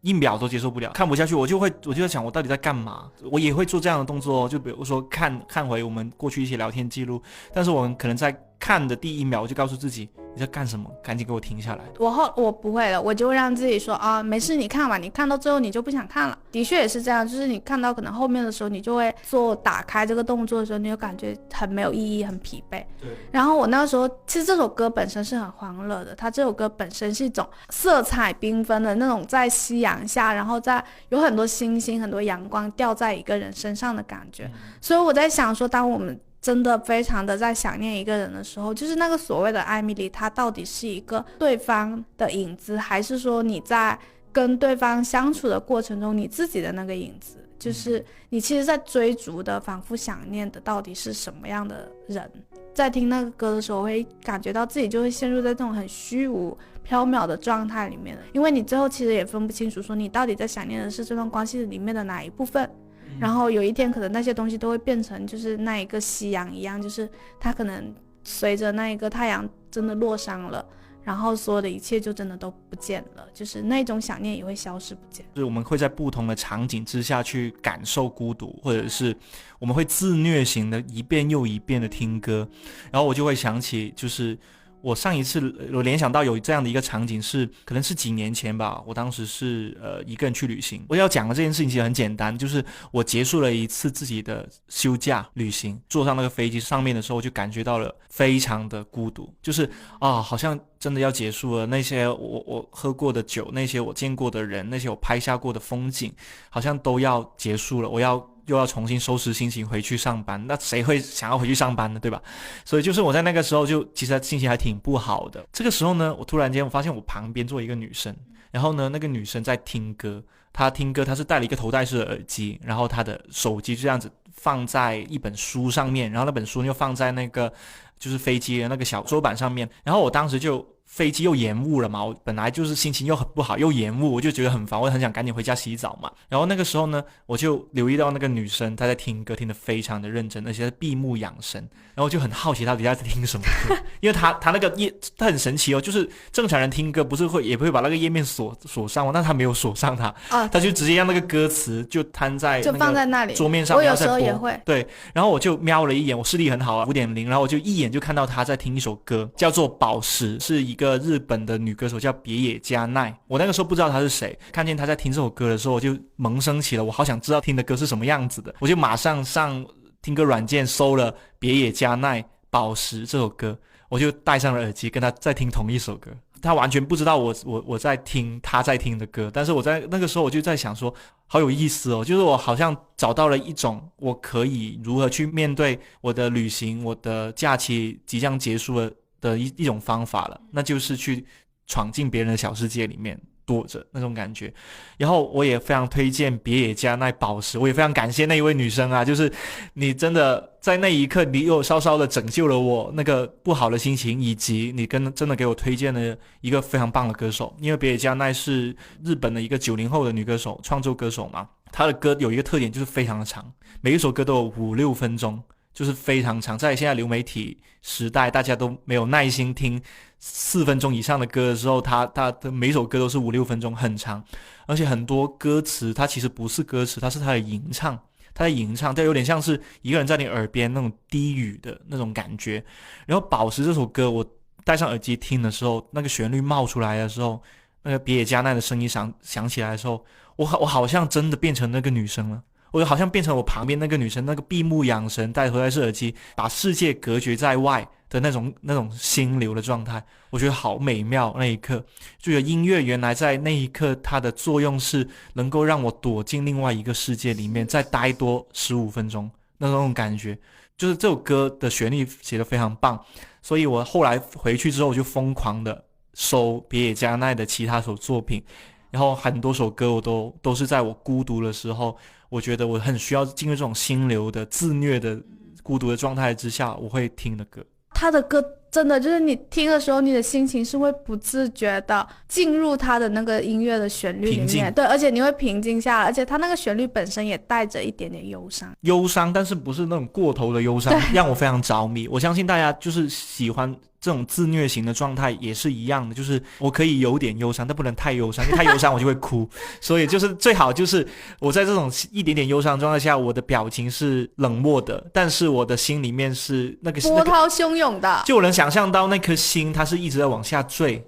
一秒都接受不了，看不下去，我就在想我到底在干嘛。我也会做这样的动作，就比如说看回我们过去一些聊天记录，但是我们可能在看的第1秒我就告诉自己你在干什么，赶紧给我停下来。我不会了，我就让自己说没事，你看吧，你看到最后你就不想看了。的确也是这样，就是你看到可能后面的时候，你就会做打开这个动作的时候，你就感觉很没有意义，很疲惫。对。然后我那时候其实这首歌本身是很欢乐的，它这首歌本身是一种色彩缤纷的那种在夕阳下，然后在有很多星星很多阳光掉在一个人身上的感觉。所以我在想说，当我们真的非常的在想念一个人的时候，就是那个所谓的艾米丽，她到底是一个对方的影子，还是说你在跟对方相处的过程中你自己的那个影子，就是你其实在追逐的反复想念的到底是什么样的人。在听那个歌的时候，我会感觉到自己就会陷入在这种很虚无缥缈的状态里面，因为你最后其实也分不清楚说你到底在想念的是这段关系里面的哪一部分。然后有一天可能那些东西都会变成就是那一个夕阳一样，就是它可能随着那一个太阳真的落山了，然后所有的一切就真的都不见了，就是那种想念也会消失不见。就是我们会在不同的场景之下去感受孤独，或者是我们会自虐型的一遍又一遍的听歌。然后我就会想起，就是我上一次我联想到有这样的一个场景是可能是几年前吧，我当时是一个人去旅行。我要讲的这件事情其实很简单，就是我结束了一次自己的休假旅行，坐上那个飞机上面的时候，我就感觉到了非常的孤独，就是好像真的要结束了。那些我喝过的酒，那些我见过的人，那些我拍下过的风景，好像都要结束了，我又要重新收拾心情回去上班。那谁会想要回去上班呢，对吧？所以就是我在那个时候就其实心情还挺不好的。这个时候呢，我突然间我发现我旁边坐一个女生，然后呢那个女生在听歌，她是戴了一个头戴式的耳机，然后她的手机就这样子放在一本书上面，然后那本书又放在那个就是飞机的那个小桌板上面。然后我当时就飞机又延误了嘛，我本来就是心情又很不好，又延误，我就觉得很烦，我很想赶紧回家洗澡嘛。然后那个时候呢，我就留意到那个女生她在听歌，听得非常的认真，而且在闭目养神。然后我就很好奇她底下在听什么歌，因为她那个她很神奇哦，就是正常人听歌不是也不会把那个页面锁上吗？但她没有锁上她就直接让那个歌词就摊在就放在那里桌面上，我有时候也会对。然后我就瞄了一眼，我视力很好啊，5.0，然后我就一眼就看到她在听一首歌，叫做《宝石》，是一个日本的女歌手叫别野加奈。我那个时候不知道她是谁，看见她在听这首歌的时候，我就萌生起了我好想知道听的歌是什么样子的，我就马上上听歌软件搜了别野加奈《宝石》这首歌，我就戴上了耳机跟她在听同一首歌。她完全不知道我在听她在听的歌，但是我在那个时候我就在想说，好有意思哦，就是我好像找到了一种我可以如何去面对我的旅行，我的假期即将结束的一种方法了，那就是去闯进别人的小世界里面躲着那种感觉。然后我也非常推荐别野加奈宝石，我也非常感谢那一位女生啊，就是你真的在那一刻你又稍稍的拯救了我那个不好的心情，以及你真的给我推荐了一个非常棒的歌手。因为别野加奈是日本的一个90后的女歌手，创作歌手嘛，她的歌有一个特点就是非常的长，每一首歌都有5-6分钟，就是非常长。在现在流媒体时代，大家都没有耐心听4分钟以上的歌的时候，他的每首歌都是5-6分钟，很长。而且很多歌词它其实不是歌词，它是他的吟唱，他在吟唱，就有点像是一个人在你耳边那种低语的那种感觉。然后宝石这首歌我戴上耳机听的时候，那个旋律冒出来的时候，那个别野加奈的声音响起来的时候，我好像真的变成那个女生了，我好像变成我旁边那个女生，那个闭目养神戴头戴式耳机，把世界隔绝在外的那种心流的状态，我觉得好美妙。那一刻就觉得音乐原来在那一刻它的作用是能够让我躲进另外一个世界里面再待多15分钟，那种感觉。就是这首歌的旋律写得非常棒，所以我后来回去之后我就疯狂的搜别野加奈的其他首作品，然后很多首歌我都是在我孤独的时候，我觉得我很需要进入这种心流的自虐的孤独的状态之下我会听的歌。他的歌真的就是你听的时候，你的心情是会不自觉的进入他的那个音乐的旋律里面，对，而且你会平静下来，而且他那个旋律本身也带着一点点忧伤，但是不是那种过头的忧伤，让我非常着迷。我相信大家就是喜欢这种自虐型的状态也是一样的，就是我可以有点忧伤，但不能太忧伤，因为太忧伤我就会哭。所以就是最好就是我在这种一点点忧伤的状态下，我的表情是冷漠的，但是我的心里面是那个波涛汹涌的，就我能想象到那颗心它是一直在往下坠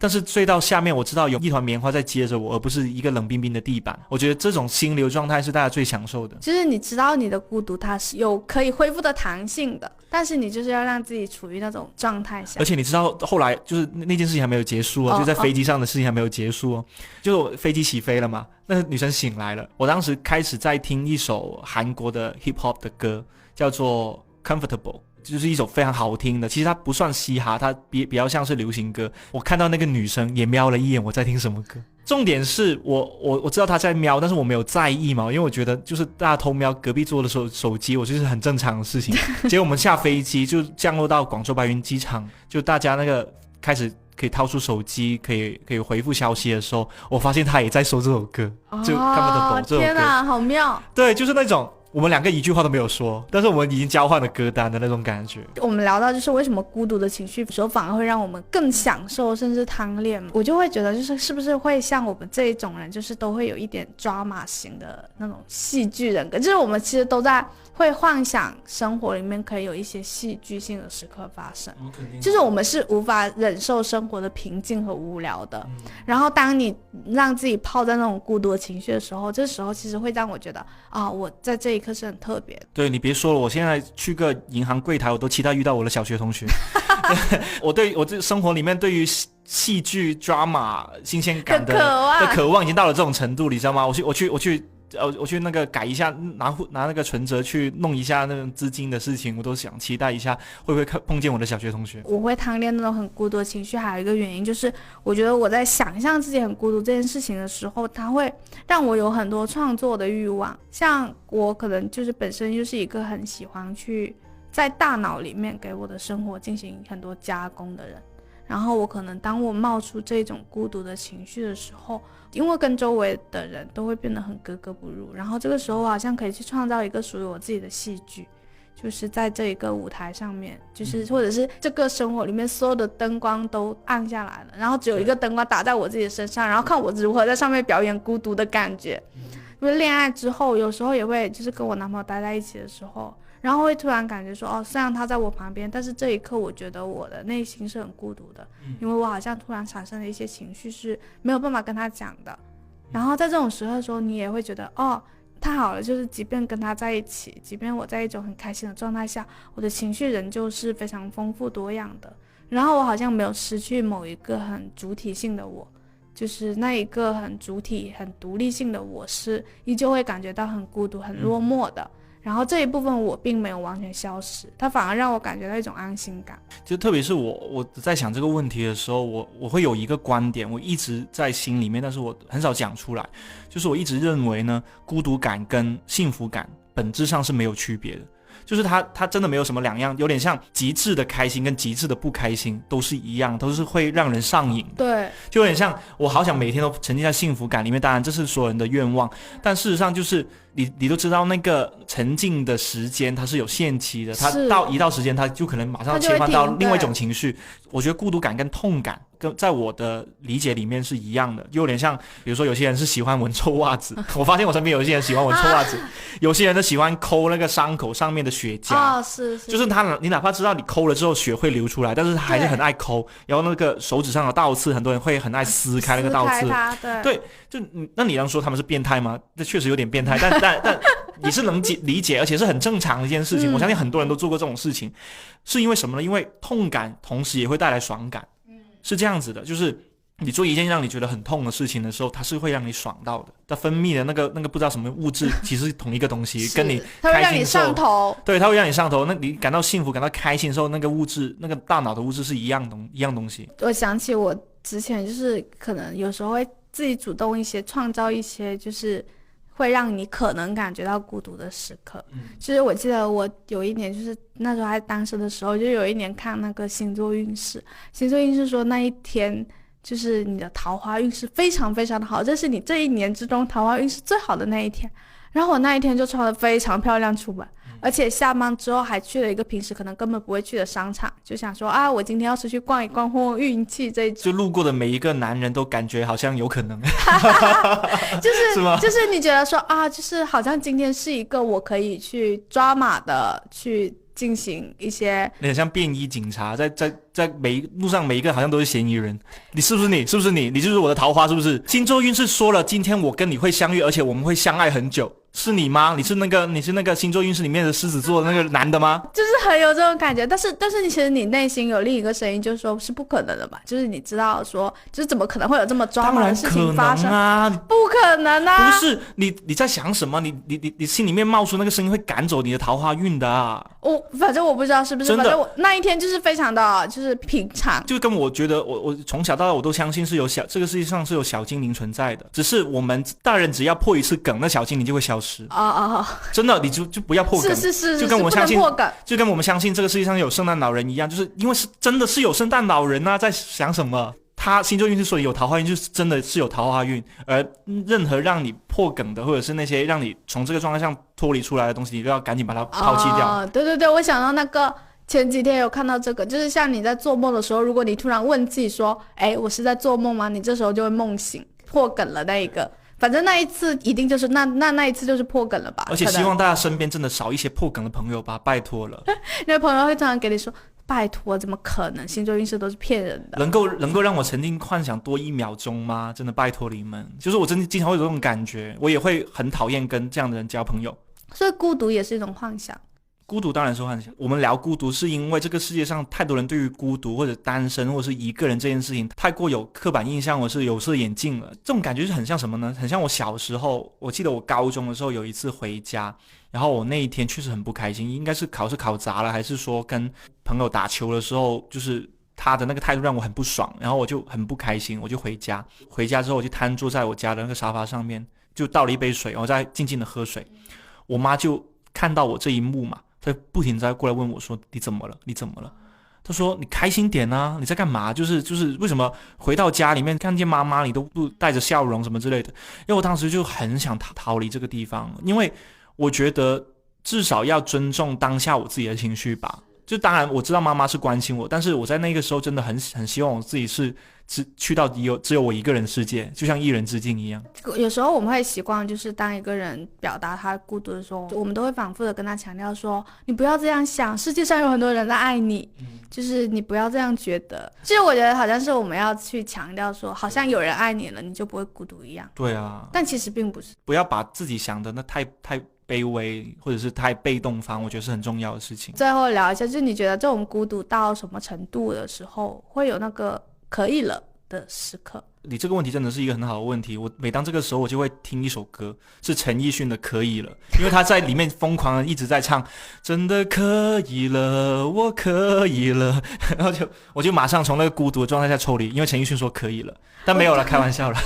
但是坠到下面我知道有一团棉花在接着我，而不是一个冷冰冰的地板。我觉得这种心流状态是大家最享受的，就是你知道你的孤独它是有可以恢复的弹性的，但是你就是要让自己处于那种状态下。而且你知道后来就是那件事情还没有结束就在飞机上的事情还没有结束就飞机起飞了嘛，那个女生醒来了，我当时开始在听一首韩国的 hip hop 的歌，叫做 Comfortable，就是一首非常好听的，其实它不算嘻哈，它比较像是流行歌。我看到那个女生也瞄了一眼我在听什么歌，重点是我知道她在瞄，但是我没有在意嘛，因为我觉得就是大家偷瞄隔壁桌的手机，我就是很正常的事情。结果我们下飞机就降落到广州白云机场，就大家那个开始可以掏出手机可以回复消息的时候，我发现她也在搜这首歌，就 Comfortable 这首歌。天哪，好妙。对，就是那种我们两个一句话都没有说，但是我们已经交换了歌单的那种感觉。我们聊到就是为什么孤独的情绪有时候反而会让我们更享受甚至贪恋，我就会觉得就是是不是会像我们这一种人，就是都会有一点抓马型的那种戏剧人格，就是我们其实都在会幻想生活里面可以有一些戏剧性的时刻发生，就是我们是无法忍受生活的平静和无聊的然后当你让自己泡在那种孤独的情绪的时候，这时候其实会让我觉得我在这一刻是很特别的。对，你别说了，我现在去个银行柜台我都期待遇到我的小学同学我这生活里面对于戏剧 drama 新鲜感的渴望已经到了这种程度，你知道吗？我去那个改一下，拿那个存折去弄一下那种资金的事情，我都想期待一下会不会碰见我的小学同学。我会贪恋那种很孤独的情绪，还有一个原因就是我觉得我在想象自己很孤独这件事情的时候，它会让我有很多创作的欲望。像我可能就是本身就是一个很喜欢去在大脑里面给我的生活进行很多加工的人，然后我可能当我冒出这种孤独的情绪的时候，因为跟周围的人都会变得很格格不入，然后这个时候我好像可以去创造一个属于我自己的戏剧，就是在这一个舞台上面，就是或者是这个生活里面所有的灯光都暗下来了，然后只有一个灯光打在我自己的身上，然后看我如何在上面表演孤独的感觉。因为恋爱之后有时候也会就是跟我男朋友待在一起的时候，然后会突然感觉说虽然他在我旁边，但是这一刻我觉得我的内心是很孤独的，因为我好像突然产生了一些情绪是没有办法跟他讲的。然后在这种时候的时候，你也会觉得太好了，就是即便跟他在一起，即便我在一种很开心的状态下，我的情绪仍旧是非常丰富多样的，然后我好像没有失去某一个很主体性的我，就是那一个很主体很独立性的我是依旧会感觉到很孤独很落寞的，然后这一部分我并没有完全消失，它反而让我感觉到一种安心感。就特别是我在想这个问题的时候，我会有一个观点，我一直在心里面，但是我很少讲出来，就是我一直认为呢，孤独感跟幸福感本质上是没有区别的，就是它真的没有什么两样，有点像极致的开心跟极致的不开心都是一样，都是会让人上瘾的。对，就有点像我好想每天都沉浸在幸福感里面，当然这是所有人的愿望，但事实上就是你都知道那个沉浸的时间它是有限期的，它到时间它就可能马上切换到另外一种情绪。我觉得孤独感跟痛感跟在我的理解里面是一样的，就有点像比如说有些人是喜欢闻臭袜子我发现我身边有一些人喜欢闻臭袜子有些人都喜欢抠那个伤口上面的血痂是就是你哪怕知道你抠了之后血会流出来，但是他还是很爱抠，然后那个手指上的倒刺很多人会很爱撕开那个倒刺，对，就那你能说他们是变态吗？这确实有点变态，但你是能理解而且是很正常的一件事情，我相信很多人都做过这种事情，是因为什么呢？因为痛感同时也会带来爽感，是这样子的，就是你做一件让你觉得很痛的事情的时候，它是会让你爽到的，它分泌的那个不知道什么物质其实是同一个东西跟你它会让你上头，对，它会让你上头，那你感到幸福感到开心的时候，那个物质那个大脑的物质是一样东西。我想起我之前就是可能有时候会自己主动一些创造一些就是会让你可能感觉到孤独的时刻，就是我记得我有一年就是那时候还单身的时候，就有一年看那个星座运势说那一天就是你的桃花运势非常非常的好，这是你这一年之中桃花运势最好的那一天。然后我那一天就穿得非常漂亮出门，而且下班之后还去了一个平时可能根本不会去的商场，就想说我今天要出去逛一逛或运气这一种，就路过的每一个男人都感觉好像有可能就是是吗？就是你觉得说就是好像今天是一个我可以去抓马的去进行一些，你很像便衣警察，在路上每一个好像都是嫌疑人，你是不是你就是我的桃花是不是？星座运势说了，今天我跟你会相遇，而且我们会相爱很久，是你吗？你是那个星座运势里面的狮子座的那个男的吗？就是很有这种感觉，但是其实你内心有另一个声音，就是说是不可能的嘛，就是你知道说，就是怎么可能会有这么抓马的事情发生啊？不可能啊！不是你在想什么？你心里面冒出那个声音会赶走你的桃花运的啊！反正我不知道是不是，反正我那一天就是非常的就是平常，就跟我觉得我从小到大我都相信是有这个世界上是有小精灵存在的，只是我们大人只要破一次梗，那小精灵就会消失。真的，你就不要破梗，是，就跟我们相信破梗，就跟我们相信这个世界上有圣诞老人一样，就是因为真的是有圣诞老人啊，在想什么？他星座运是说有桃花运，就是真的是有桃花运，而任何让你破梗的，或者是那些让你从这个状态上脱离出来的东西，你都要赶紧把它抛弃掉。对，我想到那个前几天有看到这个，就是像你在做梦的时候，如果你突然问自己说，我是在做梦吗？你这时候就会梦醒，破梗了那一个。反正那一次一定就是那一次就是破梗了吧。而且希望大家身边真的少一些破梗的朋友吧，拜托了。那朋友会突然给你说，拜托，怎么可能？星座运势都是骗人的。能够让我曾经幻想多1秒钟吗？真的拜托你们。就是我真的经常会有这种感觉，我也会很讨厌跟这样的人交朋友。所以孤独也是一种幻想。孤独当然是幻想。我们聊孤独是因为这个世界上太多人对于孤独或者单身或者是一个人这件事情太过有刻板印象或是有色眼镜了。这种感觉是很像什么呢？很像我小时候，我记得我高中的时候有一次回家，然后我那一天确实很不开心，应该是考试考砸了，还是说跟朋友打球的时候，就是他的那个态度让我很不爽，然后我就很不开心，我就回家之后我就瘫坐在我家的那个沙发上面，就倒了一杯水，我在静静的喝水。我妈就看到我这一幕嘛，她不停在过来问我说，你怎么了？他说你开心点啊，你在干嘛？就是为什么回到家里面看见妈妈你都不带着笑容什么之类的。因为我当时就很想逃离这个地方，因为我觉得至少要尊重当下我自己的情绪吧。就当然我知道妈妈是关心我，但是我在那个时候真的很希望我自己是去到只有我一个人世界，就像一人之境一样。有时候我们会习惯，就是当一个人表达他孤独的时候，我们都会反复的跟他强调说，你不要这样想，世界上有很多人在爱你，就是你不要这样觉得。其实我觉得好像是我们要去强调说，好像有人爱你了，你就不会孤独一样。对啊，但其实并不是。不要把自己想的那太卑微或者是太被动方，我觉得是很重要的事情。最后聊一下，就是你觉得这种孤独到什么程度的时候，会有那个可以了的时刻？你这个问题真的是一个很好的问题。我每当这个时候，我就会听一首歌，是陈奕迅的《可以了》，因为他在里面疯狂的一直在唱真的可以了，我可以了，然后我就马上从那个孤独的状态下抽离，因为陈奕迅说可以了，但没有了，开玩笑了。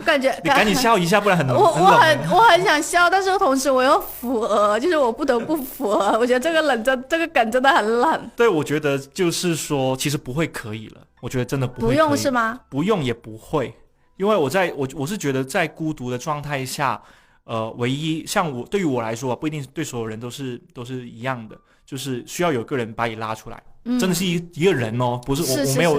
感觉你赶紧笑一下，不然很冷。我很想笑，但是同时我又符合，就是我不得不符合。我觉得这个梗真的很冷。对，我觉得就是说，其实不会可以了。我觉得真的不会可以，不用是吗？不用也不会，因为我是觉得在孤独的状态下，唯一像对于我来说不一定对所有人都是一样的，就是需要有个人把你拉出来，真的是一个人哦，不是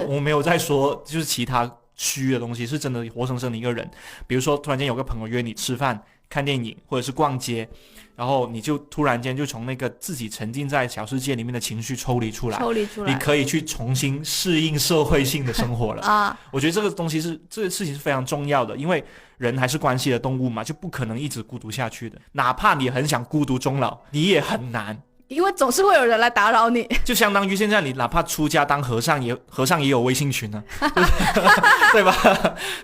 我没有在说就是其他虚的东西，是真的活生生的一个人。比如说突然间有个朋友约你吃饭、看电影或者是逛街，然后你就突然间就从那个自己沉浸在小世界里面的情绪抽离出来，你可以去重新适应社会性的生活了啊！我觉得这个事情是非常重要的，因为人还是关系的动物嘛，就不可能一直孤独下去的。哪怕你很想孤独终老，你也很难。因为总是会有人来打扰你，就相当于现在你哪怕出家当和尚也有微信群呢、对吧？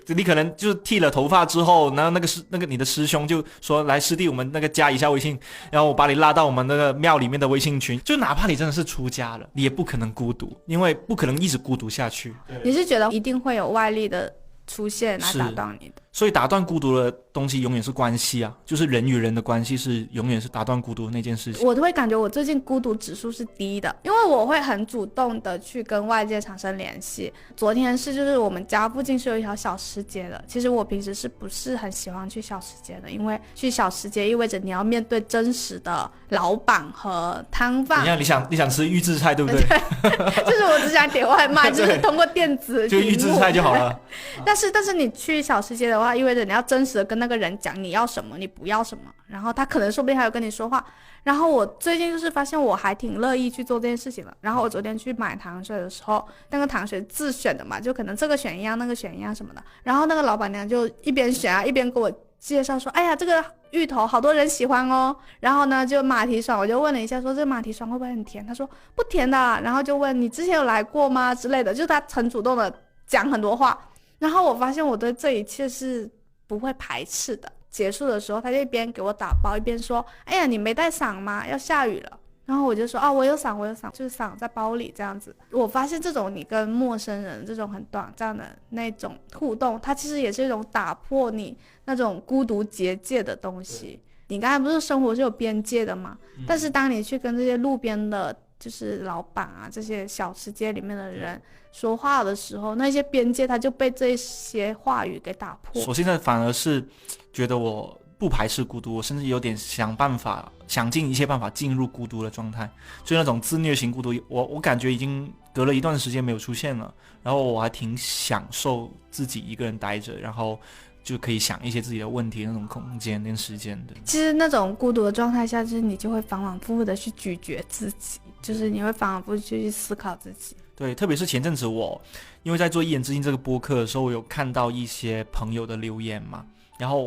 你可能就是剃了头发之后，然后那个你的师兄就说来师弟我们那个加一下微信，然后我把你拉到我们那个庙里面的微信群。就哪怕你真的是出家了，你也不可能孤独，因为不可能一直孤独下去。你是觉得一定会有外力的出现来打断你的？所以打断孤独的东西永远是关系啊，就是人与人的关系是永远是打断孤独的那件事情。我都会感觉我最近孤独指数是低的，因为我会很主动的去跟外界产生联系。昨天就是我们家附近是有一条小吃街的，其实我平时是不是很喜欢去小吃街的，因为去小吃街意味着你要面对真实的老板和摊贩。你想吃预制菜对不对？对，就是我只想点外卖，就是通过电子就预制菜就好了。但是你去小吃街的话，意味着你要真实的跟那个人讲你要什么，你不要什么，然后他可能说不定还有跟你说话。然后我最近就是发现我还挺乐意去做这件事情的。然后我昨天去买糖水的时候，那个糖水自选的嘛，就可能这个选一样那个选一样什么的，然后那个老板娘就一边选啊一边跟我介绍说，哎呀这个芋头好多人喜欢哦，然后呢就马蹄爽，我就问了一下说这马蹄爽会不会很甜，他说不甜的，然后就问你之前有来过吗之类的，就是他很主动的讲很多话。然后我发现我对这一切是不会排斥的。结束的时候他就一边给我打包一边说，哎呀你没带伞吗，要下雨了。然后我就说我有伞，就是伞在包里这样子。我发现这种你跟陌生人这种很短暂的那种互动，它其实也是一种打破你那种孤独结界的东西。你刚才不是生活是有边界的吗？但是当你去跟这些路边的就是老板啊这些小吃街里面的人说话的时候，那些边界它就被这些话语给打破。我现在反而是觉得我不排斥孤独，我甚至有点想尽一切办法进入孤独的状态，就那种自虐型孤独，我感觉已经隔了一段时间没有出现了，然后我还挺享受自己一个人待着，然后就可以想一些自己的问题那种空间跟时间的。其实那种孤独的状态下，就是你就会反反复复的去咀嚼自己，就是你会反反复复去思考自己。对，特别是前阵子我因为在做一言之境这个播客的时候，我有看到一些朋友的留言嘛，然后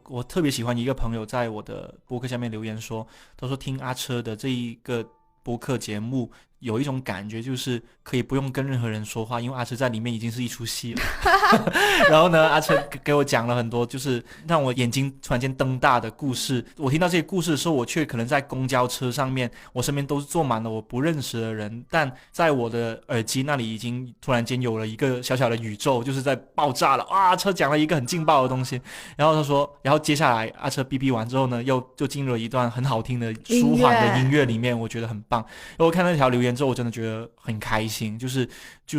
我特别喜欢一个朋友在我的播客下面留言说，他说听阿车的这一个播客节目有一种感觉，就是可以不用跟任何人说话，因为阿车在里面已经是一出戏了。然后呢，阿车给我讲了很多就是让我眼睛突然间瞪大的故事。我听到这些故事的时候，我却可能在公交车上面，我身边都是坐满了我不认识的人，但在我的耳机那里已经突然间有了一个小小的宇宙，就是在爆炸了。阿车讲了一个很劲爆的东西，然后他说，然后接下来阿车哔哔完之后呢，就进入了一段很好听的舒缓的音乐里面，我觉得很棒。然后我看那条留言言之后，我真的觉得很开心，就是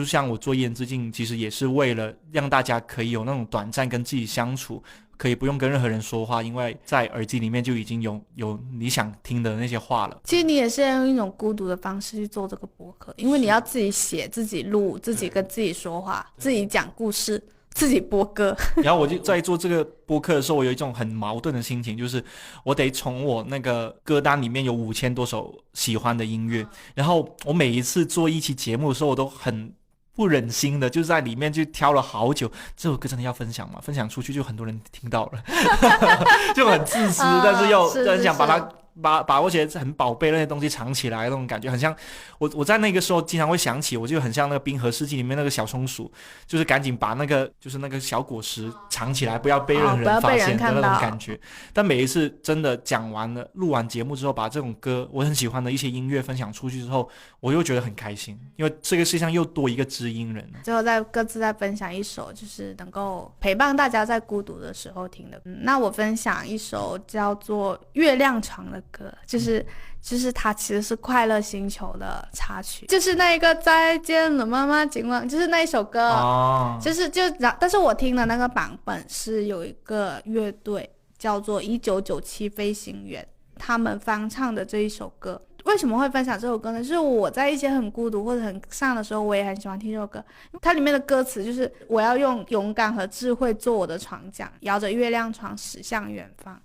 像我做一人之境，其实也是为了让大家可以有那种短暂跟自己相处，可以不用跟任何人说话，因为在耳机里面就已经有你想听的那些话了。其实你也是要用一种孤独的方式去做这个播客，因为你要自己写、自己录、自己跟自己说话、自己讲故事、自己播歌。然后我就在做这个播客的时候，我有一种很矛盾的心情，就是我得从我那个歌单里面有5000多首喜欢的音乐，然后我每一次做一期节目的时候，我都很不忍心的，就是在里面就挑了好久，这首歌真的要分享吗？分享出去就很多人听到了，就很自私，但是又很想把它把我觉得很宝贝那些东西藏起来，那种感觉很像我在那个时候经常会想起，我就很像那个冰河世纪里面那个小松鼠，就是赶紧把那个小果实藏起来，不要被任何人发现的那种感觉。但每一次真的讲完了录完节目之后，把这种歌我很喜欢的一些音乐分享出去之后，我又觉得很开心，因为这个世界上又多一个知音人。最后再各自再分享一首就是能够陪伴大家在孤独的时候听的。那我分享一首叫做月亮床的歌，就是它其实是快乐星球的插曲，就是那个再见了妈妈今晚，就是那一首歌。但是我听的那个版本是有一个乐队叫做1997飞行员，他们翻唱的这一首歌。为什么会分享这首歌呢？就是我在一些很孤独或者很丧的时候，我也很喜欢听这首歌。它里面的歌词就是我要用勇敢和智慧做我的船桨，摇着月亮船驶向远方。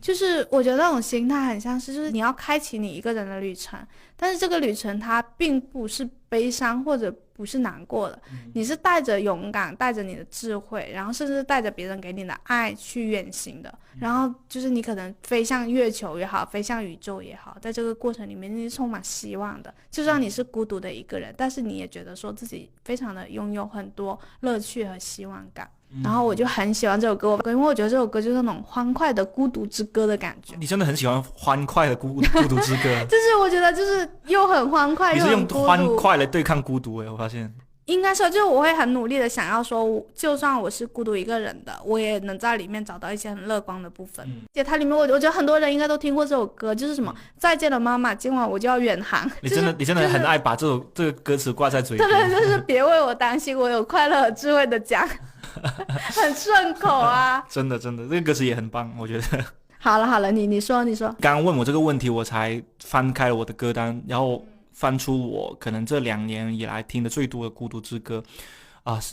就是我觉得那种心态很像是，就是你要开启你一个人的旅程，但是这个旅程它并不是悲伤或者不是难过的，你是带着勇敢，带着你的智慧，然后甚至带着别人给你的爱去远行的。然后就是你可能飞向月球也好，飞向宇宙也好，在这个过程里面你是充满希望的，就算你是孤独的一个人，但是你也觉得说自己非常的拥有很多乐趣和希望感。然后我就很喜欢这首歌，因为我觉得这首歌就是那种欢快的孤独之歌的感觉。你真的很喜欢欢快的孤独之歌就是我觉得就是又很欢快，你是用欢快来对抗孤独我发现。应该说就是我会很努力的想要说，就算我是孤独一个人的，我也能在里面找到一些很乐观的部分。而且它里面我觉得很多人应该都听过这首歌，就是什么再见了妈妈今晚我就要远航。你真的很爱把这个歌词挂在嘴边。对，就是别为我担心，我有快乐和智慧的讲很顺口啊。真的这个歌词也很棒，我觉得。好了你说刚刚问我这个问题，我才翻开了我的歌单，然后翻出我可能这2年以来听的最多的孤独之歌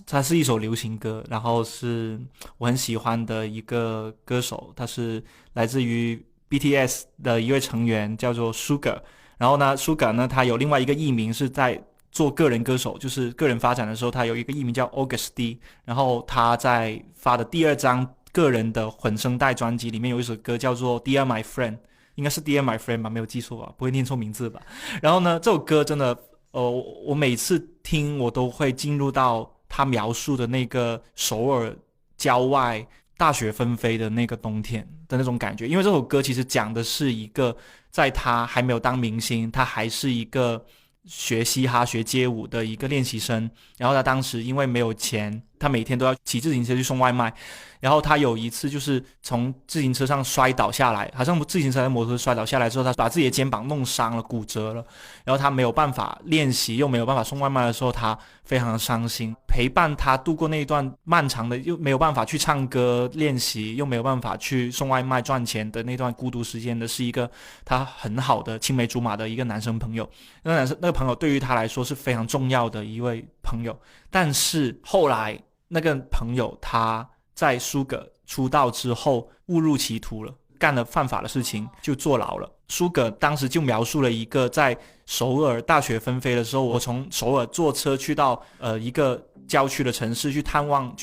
它是一首流行歌，然后是我很喜欢的一个歌手，他是来自于 BTS 的一位成员，叫做 Sugar。 然后呢 Sugar 呢，他有另外一个艺名是在做个人歌手，就是个人发展的时候，他有一个艺名叫 August D。 然后他在发的第2张个人的混声带专辑里面有一首歌叫做 Dear My Friend， 应该是 Dear My Friend 吧，没有记错吧，不会念错名字吧。然后呢这首歌真的我每次听我都会进入到他描述的那个首尔郊外大雪纷飞的那个冬天的那种感觉。因为这首歌其实讲的是一个在他还没有当明星，他还是一个学嘻哈学街舞的一个练习生，然后他当时因为没有钱，他每天都要骑自行车去送外卖，然后他有一次就是从自行车上摔倒下来，好像自行车和摩托车摔倒下来之后，他把自己的肩膀弄伤了，骨折了，然后他没有办法练习又没有办法送外卖的时候，他非常的伤心。陪伴他度过那一段漫长的又没有办法去唱歌练习又没有办法去送外卖赚钱的那段孤独时间的是一个他很好的青梅竹马的一个男生朋友。那个朋友对于他来说是非常重要的一位朋友，但是后来那个朋友他在苏格出道之后误入歧途了，干了犯法的事情，就坐牢了。苏格当时就描述了一个在首尔大雪纷飞的时候，我从首尔坐车去到一个郊区的城市去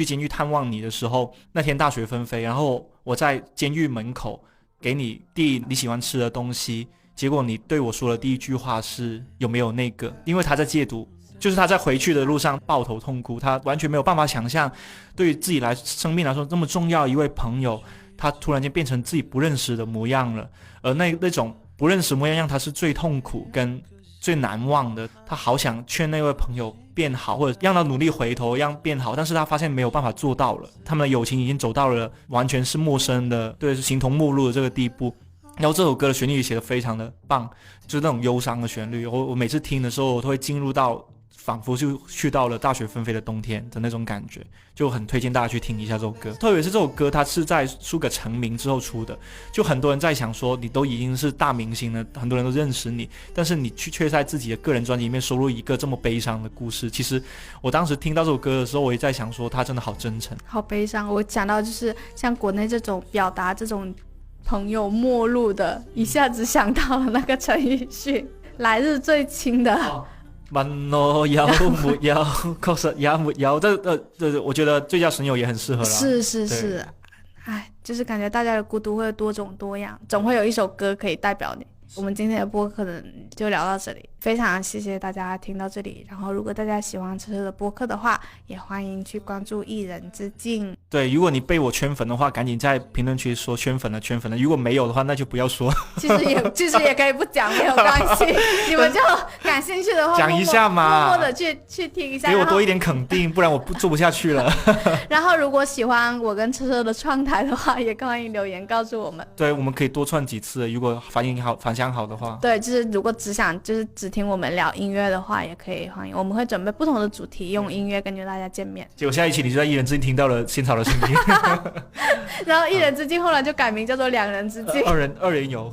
监狱探望你的时候，那天大雪纷飞，然后我在监狱门口给你递你喜欢吃的东西，结果你对我说的第一句话是有没有那个，因为他在戒毒，就是他在回去的路上抱头痛哭，他完全没有办法想象对于自己生命来说这么重要一位朋友，他突然间变成自己不认识的模样了。而那种不认识模样让他是最痛苦跟最难忘的，他好想劝那位朋友变好，或者让他努力回头让变好，但是他发现没有办法做到了，他们的友情已经走到了完全是陌生的，对，形同陌路的这个地步。然后这首歌的旋律也写得非常的棒，就是那种忧伤的旋律，我每次听的时候我都会进入到仿佛就去到了大雪纷飞的冬天的那种感觉，就很推荐大家去听一下这首歌。特别是这首歌它是在苏格成名之后出的，就很多人在想说你都已经是大明星了，很多人都认识你，但是你却在自己的个人专辑里面收录一个这么悲伤的故事。其实我当时听到这首歌的时候，我也在想说他真的好真诚，好悲伤。我想到就是像国内这种表达这种朋友陌路的，一下子想到了那个陈奕迅来日最亲的問我有沒有，確實也沒有。我覺得最佳損友也很適合啦。是，哎，就是感覺大家的孤獨會多種多樣，總會有一首歌可以代表你。我們今天的播客可能就聊到這裡，非常謝謝大家聽到這裡。然後如果大家喜歡車車的播客的話，也歡迎去關注一人之境。對，如果你被我圈粉的話，趕緊在評論區說圈粉了。如果沒有的話，那就不要說。其實也可以不講，沒有關係。你們就感興趣的話，講一下嘛，默默的去聽一下，給我多一點肯定，不然我做不下去了。然後如果喜歡我跟車車的創台的話，也歡迎留言告訴我們。對，我們可以多串幾次，如果反響好的話。對，就是如果只聽我們聊音樂的話，也可以歡迎。我們會準備不同的主題，用音樂跟大家見面。結果下一期你就在一人之境聽到了仙草的聲音。然後一人之境後來就改名叫做兩人之境。二人遊。